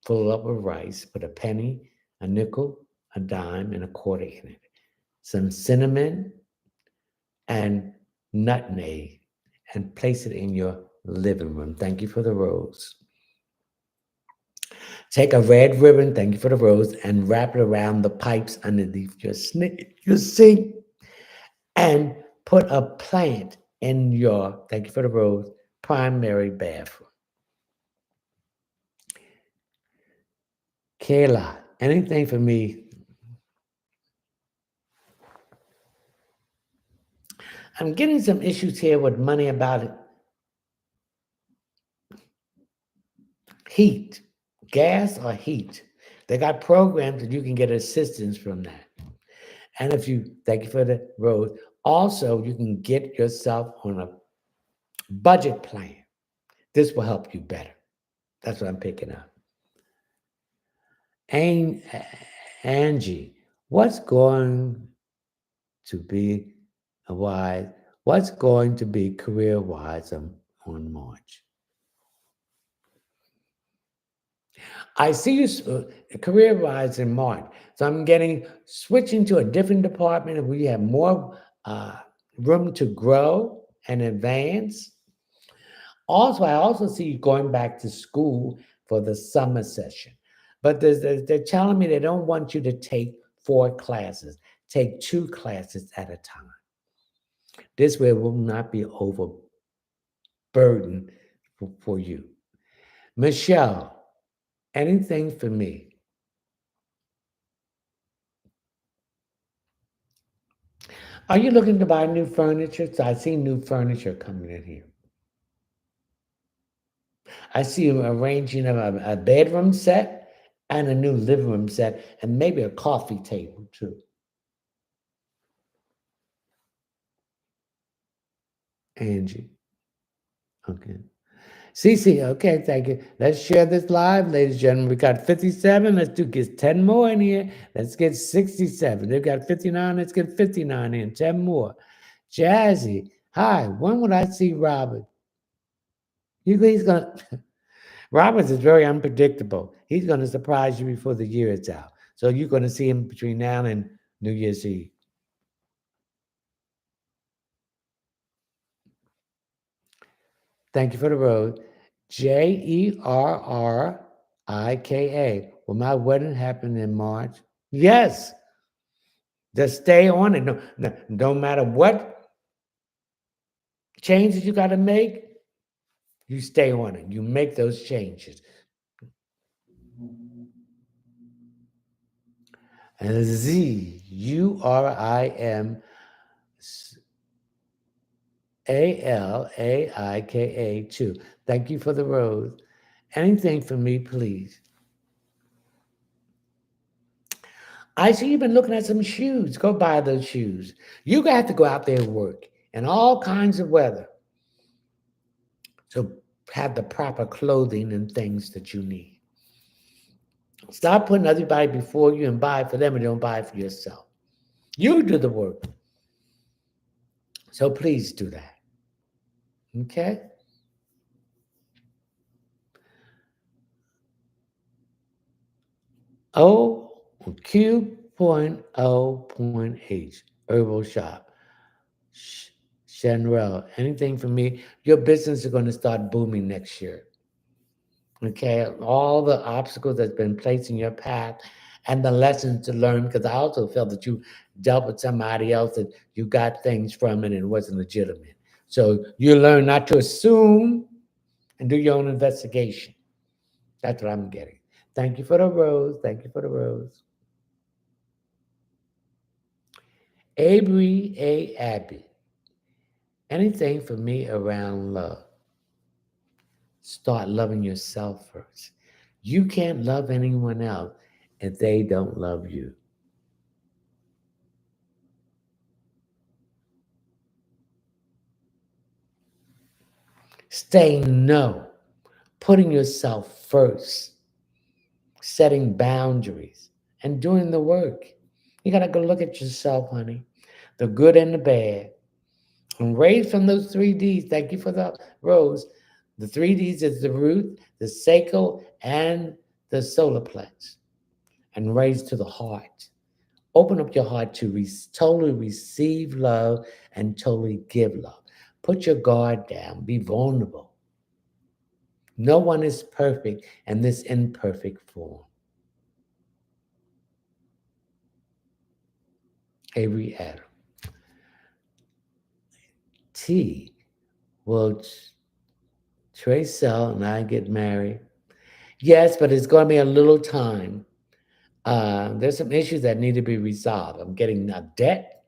Speaker 1: fill it up with rice, put a penny, a nickel, a dime, and a quarter in it. Some cinnamon and nutmeg, and place it in your living room. Thank you for the rose. Take a red ribbon, thank you for the rose, and wrap it around the pipes underneath your sink, and put a plant in your, thank you for the rose, primary bathroom. Kayla, anything for me? I'm getting some issues here with money about it. Heat, gas or heat. They got programs that you can get assistance from that. And if you, thank you for the rose, also you can get yourself on a budget plan. This will help you better. That's what I'm picking up. Angie, what's going to be wise? What's going to be career-wise on March? I see you career-wise in March. So I'm switching to a different department where you have more room to grow and advance. Also, I also see you going back to school for the summer session. But they're telling me they don't want you to take 4 classes. Take 2 classes at a time. This way it will not be overburdened for you. Michelle, anything for me? Are you looking to buy new furniture? So I see new furniture coming in here. I see you arranging a bedroom set and a new living room set and maybe a coffee table too. Angie. Okay. Cece, okay, thank you. Let's share this live, ladies and gentlemen. We got 57. Let's get 10 more in here. Let's get 67. They've got 59. Let's get 59 in. 10 more. Jazzy, hi. When would I see Robert? He's gonna. Robert is very unpredictable. He's gonna surprise you before the year is out. So you're gonna see him between now and New Year's Eve. Thank you for the rose. Jerrika. Will my wedding happen in March? Yes. Just stay on it. No matter what changes you got to make, you stay on it. You make those changes. And Z, URIM ALAIKA 2. Thank you for the rose. Anything for me, please. I see you've been looking at some shoes. Go buy those shoes. You got to go out there and work in all kinds of weather. So have the proper clothing and things that you need. Stop putting everybody before you and buy for them and don't buy for yourself. You do the work. So please do that. Okay? O Q.0.H Herbal Shop. Shenrell, anything for me? Your business is going to start booming next year. Okay, all the obstacles that's been placed in your path and the lessons to learn, because I also felt that you dealt with somebody else that you got things from and it wasn't legitimate. So you learn not to assume and do your own investigation. That's what I'm getting. Thank you for the rose. Thank you for the rose. Avery A. Abbey. Anything for me around love. Start loving yourself first. You can't love anyone else if they don't love you. Saying no, putting yourself first, setting boundaries, and doing the work. You got to go look at yourself, honey, the good and the bad. And raised from those 3Ds, thank you for the rose. The 3Ds is the root, the sacral, and the solar plex. And raised to the heart. Open up your heart to totally receive love and totally give love. Put your guard down. Be vulnerable. No one is perfect in this imperfect form. Avery Adam. T. Will Trace Cell and I get married? Yes, but it's going to be a little time. There's some issues that need to be resolved. I'm getting debt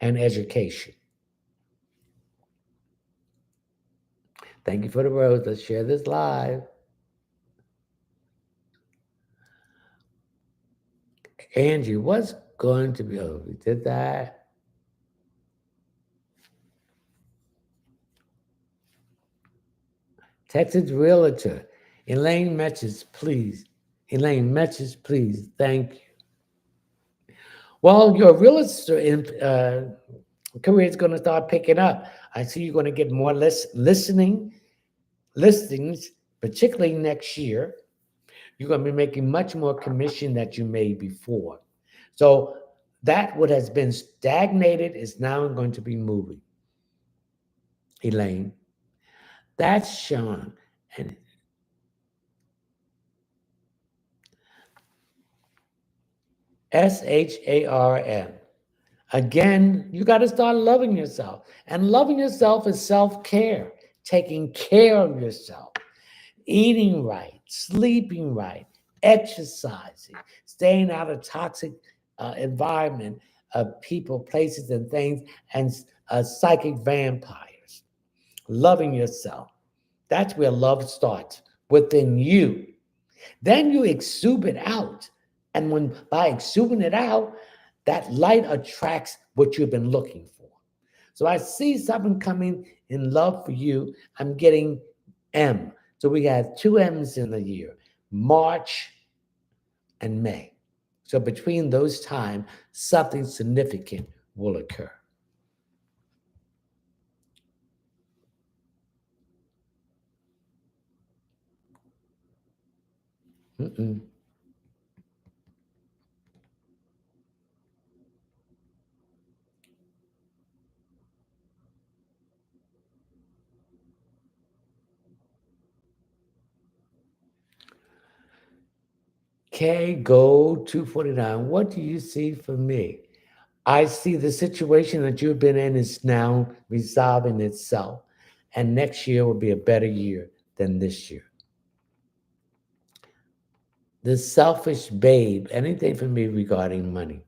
Speaker 1: and education. Thank you for the rose. Let's share this live. Angie, what's going to be? Oh, we did that. Texas Realtor. Elaine Metches, please. Elaine Metches, please. Thank you. Well, your real estate career is going to start picking up. I see you're going to get more listings, particularly next year. You're going to be making much more commission that you made before. So that what has been stagnated is now going to be moving. Elaine, that's Sean. And SHARM. Again, you got to start loving yourself. And loving yourself is self care, taking care of yourself, eating right, sleeping right, exercising, staying out of toxic environment of people, places, and things, and psychic vampires. Loving yourself. That's where love starts within you. Then you exude it out. And when by exuding it out, that light attracts what you've been looking for. So I see something coming in love for you. I'm getting M. So we have two M's in the year, March and May. So between those times, something significant will occur. Mm-mm. K Gold 249. What do you see for me? I see the situation that you've been in is now resolving itself. And next year will be a better year than this year. The selfish babe, anything for me regarding money.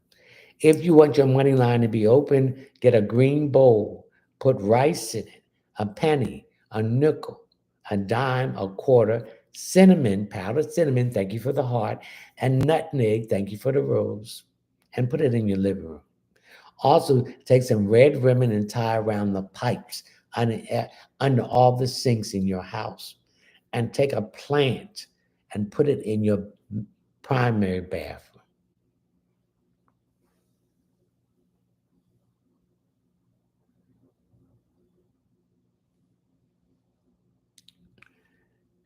Speaker 1: If you want your money line to be open, get a green bowl, put rice in it, a penny, a nickel, a dime, a quarter, cinnamon, powdered cinnamon, thank you for the heart, and nutmeg, thank you for the rose, and put it in your living room. Also, take some red ribbon and tie around the pipes under all the sinks in your house. And take a plant and put it in your primary bathroom.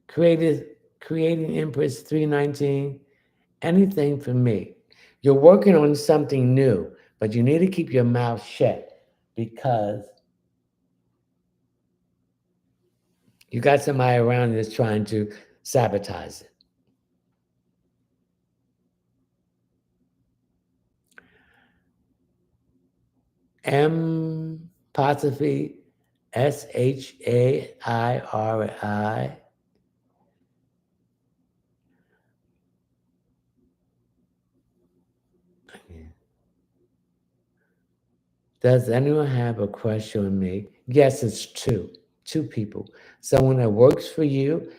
Speaker 1: Created, creating Empress 319, anything for me. You're working on something new, but you need to keep your mouth shut because you got somebody around you that's trying to sabotage it. M apostrophe SHAIRI. Does anyone have a crush on me? Yes, it's two people. Someone that works for you,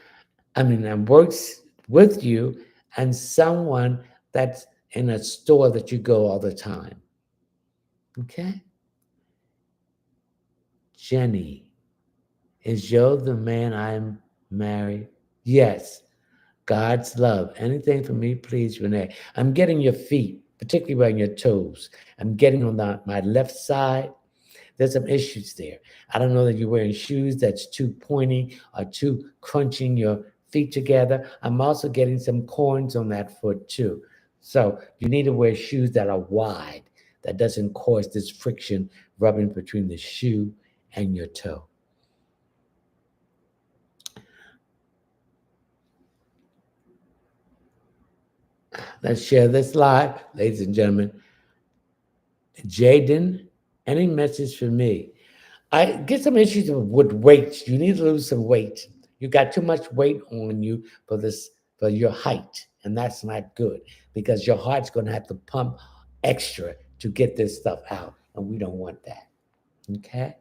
Speaker 1: that works with you, and someone that's in a store that you go all the time. Okay? Jenny, is Joe the man I'm married? Yes. God's love. Anything for me, please, Renee. I'm getting your feet, particularly on your toes. I'm getting on my left side. There's some issues there. I don't know that you're wearing shoes that's too pointy or too crunching your feet together. I'm also getting some corns on that foot too. So you need to wear shoes that are wide, that doesn't cause this friction rubbing between the shoe and your toe. Let's share this live, ladies and gentlemen. Jaden, any message for me? I get some issues with weight. You need to lose some weight. You got too much weight on you for your height, and that's not good because your heart's going to have to pump extra to get this stuff out, and we don't want that. Okay.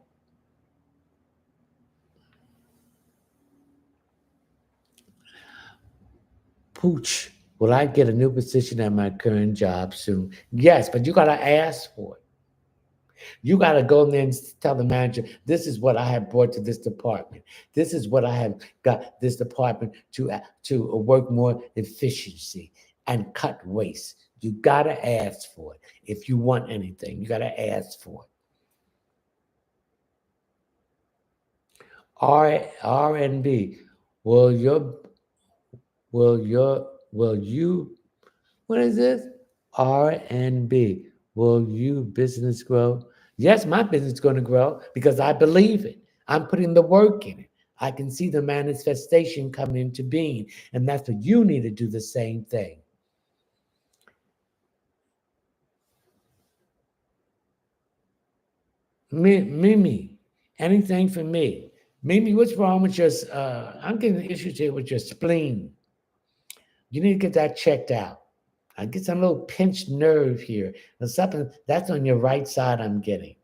Speaker 1: Pooch, will I get a new position at my current job soon? Yes, but you got to ask for it. You got to go in there and tell the manager, this is what I have brought to this department. This is what I have got this department to work more efficiency and cut waste. You got to ask for it. If you want anything, you got to ask for it. RNB, will your, will you, what is this? RNB, will you business grow? Yes, my business is going to grow because I believe it. I'm putting the work in it. I can see the manifestation coming into being, and that's what you need to do the same thing. Mimi, anything for me? Mimi, what's wrong with your? I'm getting issues here with your spleen. You need to get that checked out. I get some little pinched nerve here. There's something that's on your right side. I'm getting.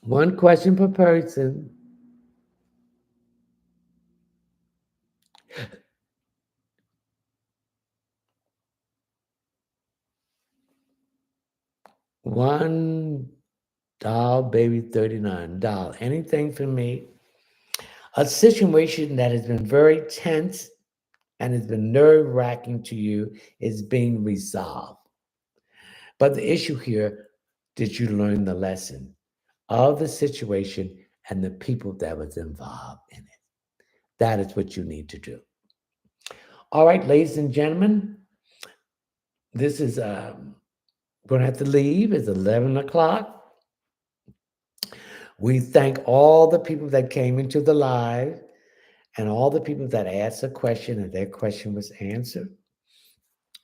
Speaker 1: One question per person. $1, baby, 39. Doll. Anything for me? A situation that has been very tense and has been nerve wracking to you is being resolved. But the issue here, did you learn the lesson of the situation and the people that was involved in it? That is what you need to do. All right, ladies and gentlemen, this is going to have to leave. It's 11 o'clock. We thank all the people that came into the live and all the people that asked a question and their question was answered.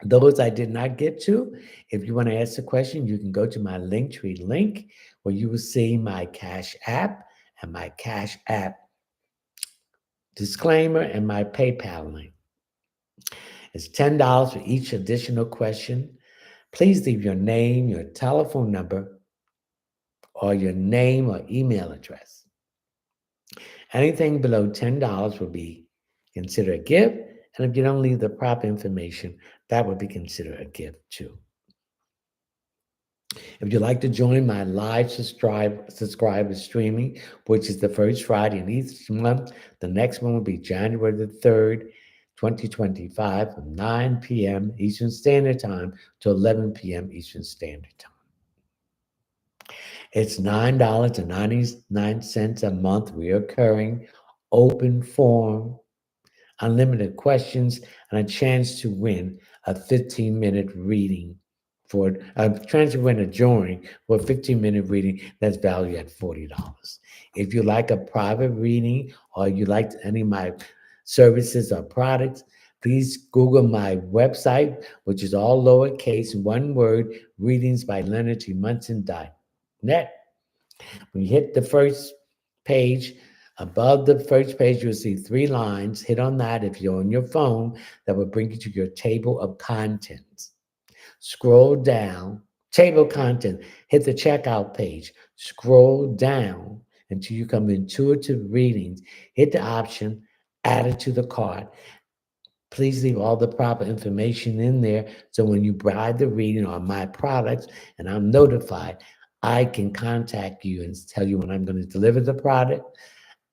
Speaker 1: Those I did not get to, if you want to ask a question, you can go to my Linktree link where you will see my Cash App, and my Cash App Disclaimer and my PayPal link. It's $10 for each additional question. Please leave your name, your telephone number, or your name or email address. Anything below $10 will be considered a gift, and if you don't leave the proper information, that would be considered a gift too. If you'd like to join my live subscriber streaming, which is the first Friday in each month, the next one will be January the 3rd, 2025, from 9 p.m. Eastern Standard Time to 11 p.m. Eastern Standard Time. It's $9.99 a month, reoccurring, open forum, unlimited questions, and a chance to win a 15-minute reading for a chance to win a drawing for a 15-minute reading that's valued at $40. If you like a private reading or you like any of my services or products, please Google my website, which is all lowercase, one word, readingsbyleonardtmunson.net. When you hit the first page, above the first page, you'll see 3 lines. Hit on that if you're on your phone. That will bring you to your table of contents. Scroll down, table of content, hit the checkout page. Scroll down until you come to intuitive readings. Hit the option, add it to the cart. Please leave all the proper information in there so when you buy the reading or my products and I'm notified, I can contact you and tell you when I'm going to deliver the product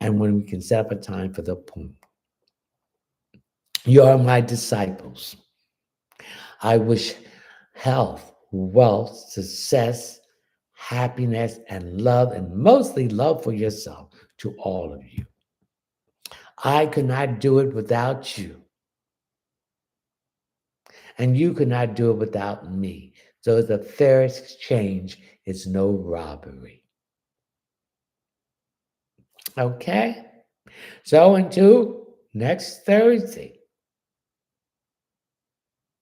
Speaker 1: and when we can set up a time for the appointment. You are my disciples. I wish health, wealth, success, happiness, and love, and mostly love for yourself to all of you. I could not do it without you. And you could not do it without me. So it's a fair exchange. It's no robbery. Okay? So until next Thursday,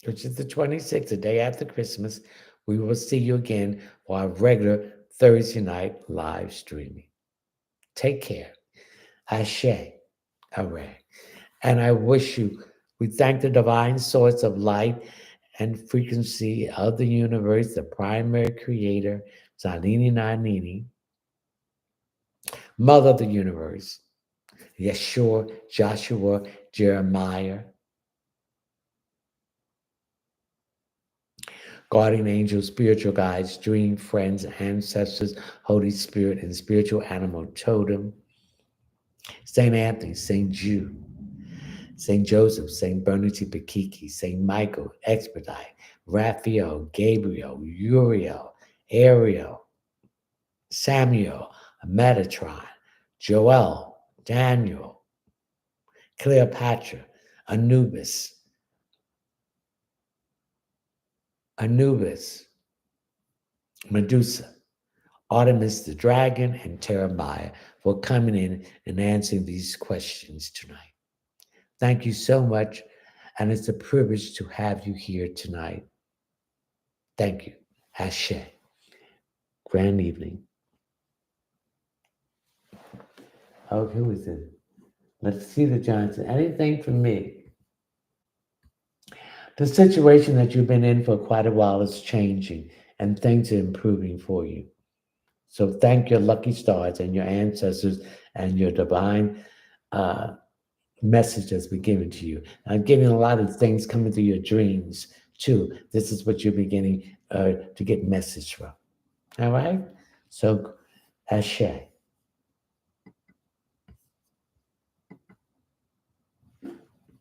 Speaker 1: which is the 26th, the day after Christmas, we will see you again for our regular Thursday night live streaming. Take care. Ashe. Hooray. And I wish you, we thank the divine source of light and frequency of the universe, the primary creator, Zalini Nanini, mother of the universe, Yeshua, Joshua, Jeremiah, guardian angels, spiritual guides, dream friends, ancestors, Holy Spirit, and spiritual animal totem, St. Anthony, St. Jude, St. Joseph, St. Bernadette Bakiki, St. Michael, Expedite, Raphael, Gabriel, Uriel, Ariel, Samuel, Metatron, Joel, Daniel, Cleopatra, Anubis, Medusa, Artemis the dragon, and Terramaya for coming in and answering these questions tonight. Thank you so much, and it's a privilege to have you here tonight. Thank you. Ashe. Grand evening. Oh, who is it? Let's see the Johnson. Anything from me? The situation that you've been in for quite a while is changing, and things are improving for you. So thank your lucky stars and your ancestors and your divine message that's been given to you. I'm getting a lot of things coming through your dreams too. This is what you're beginning to get message from. All right? So, Ashe.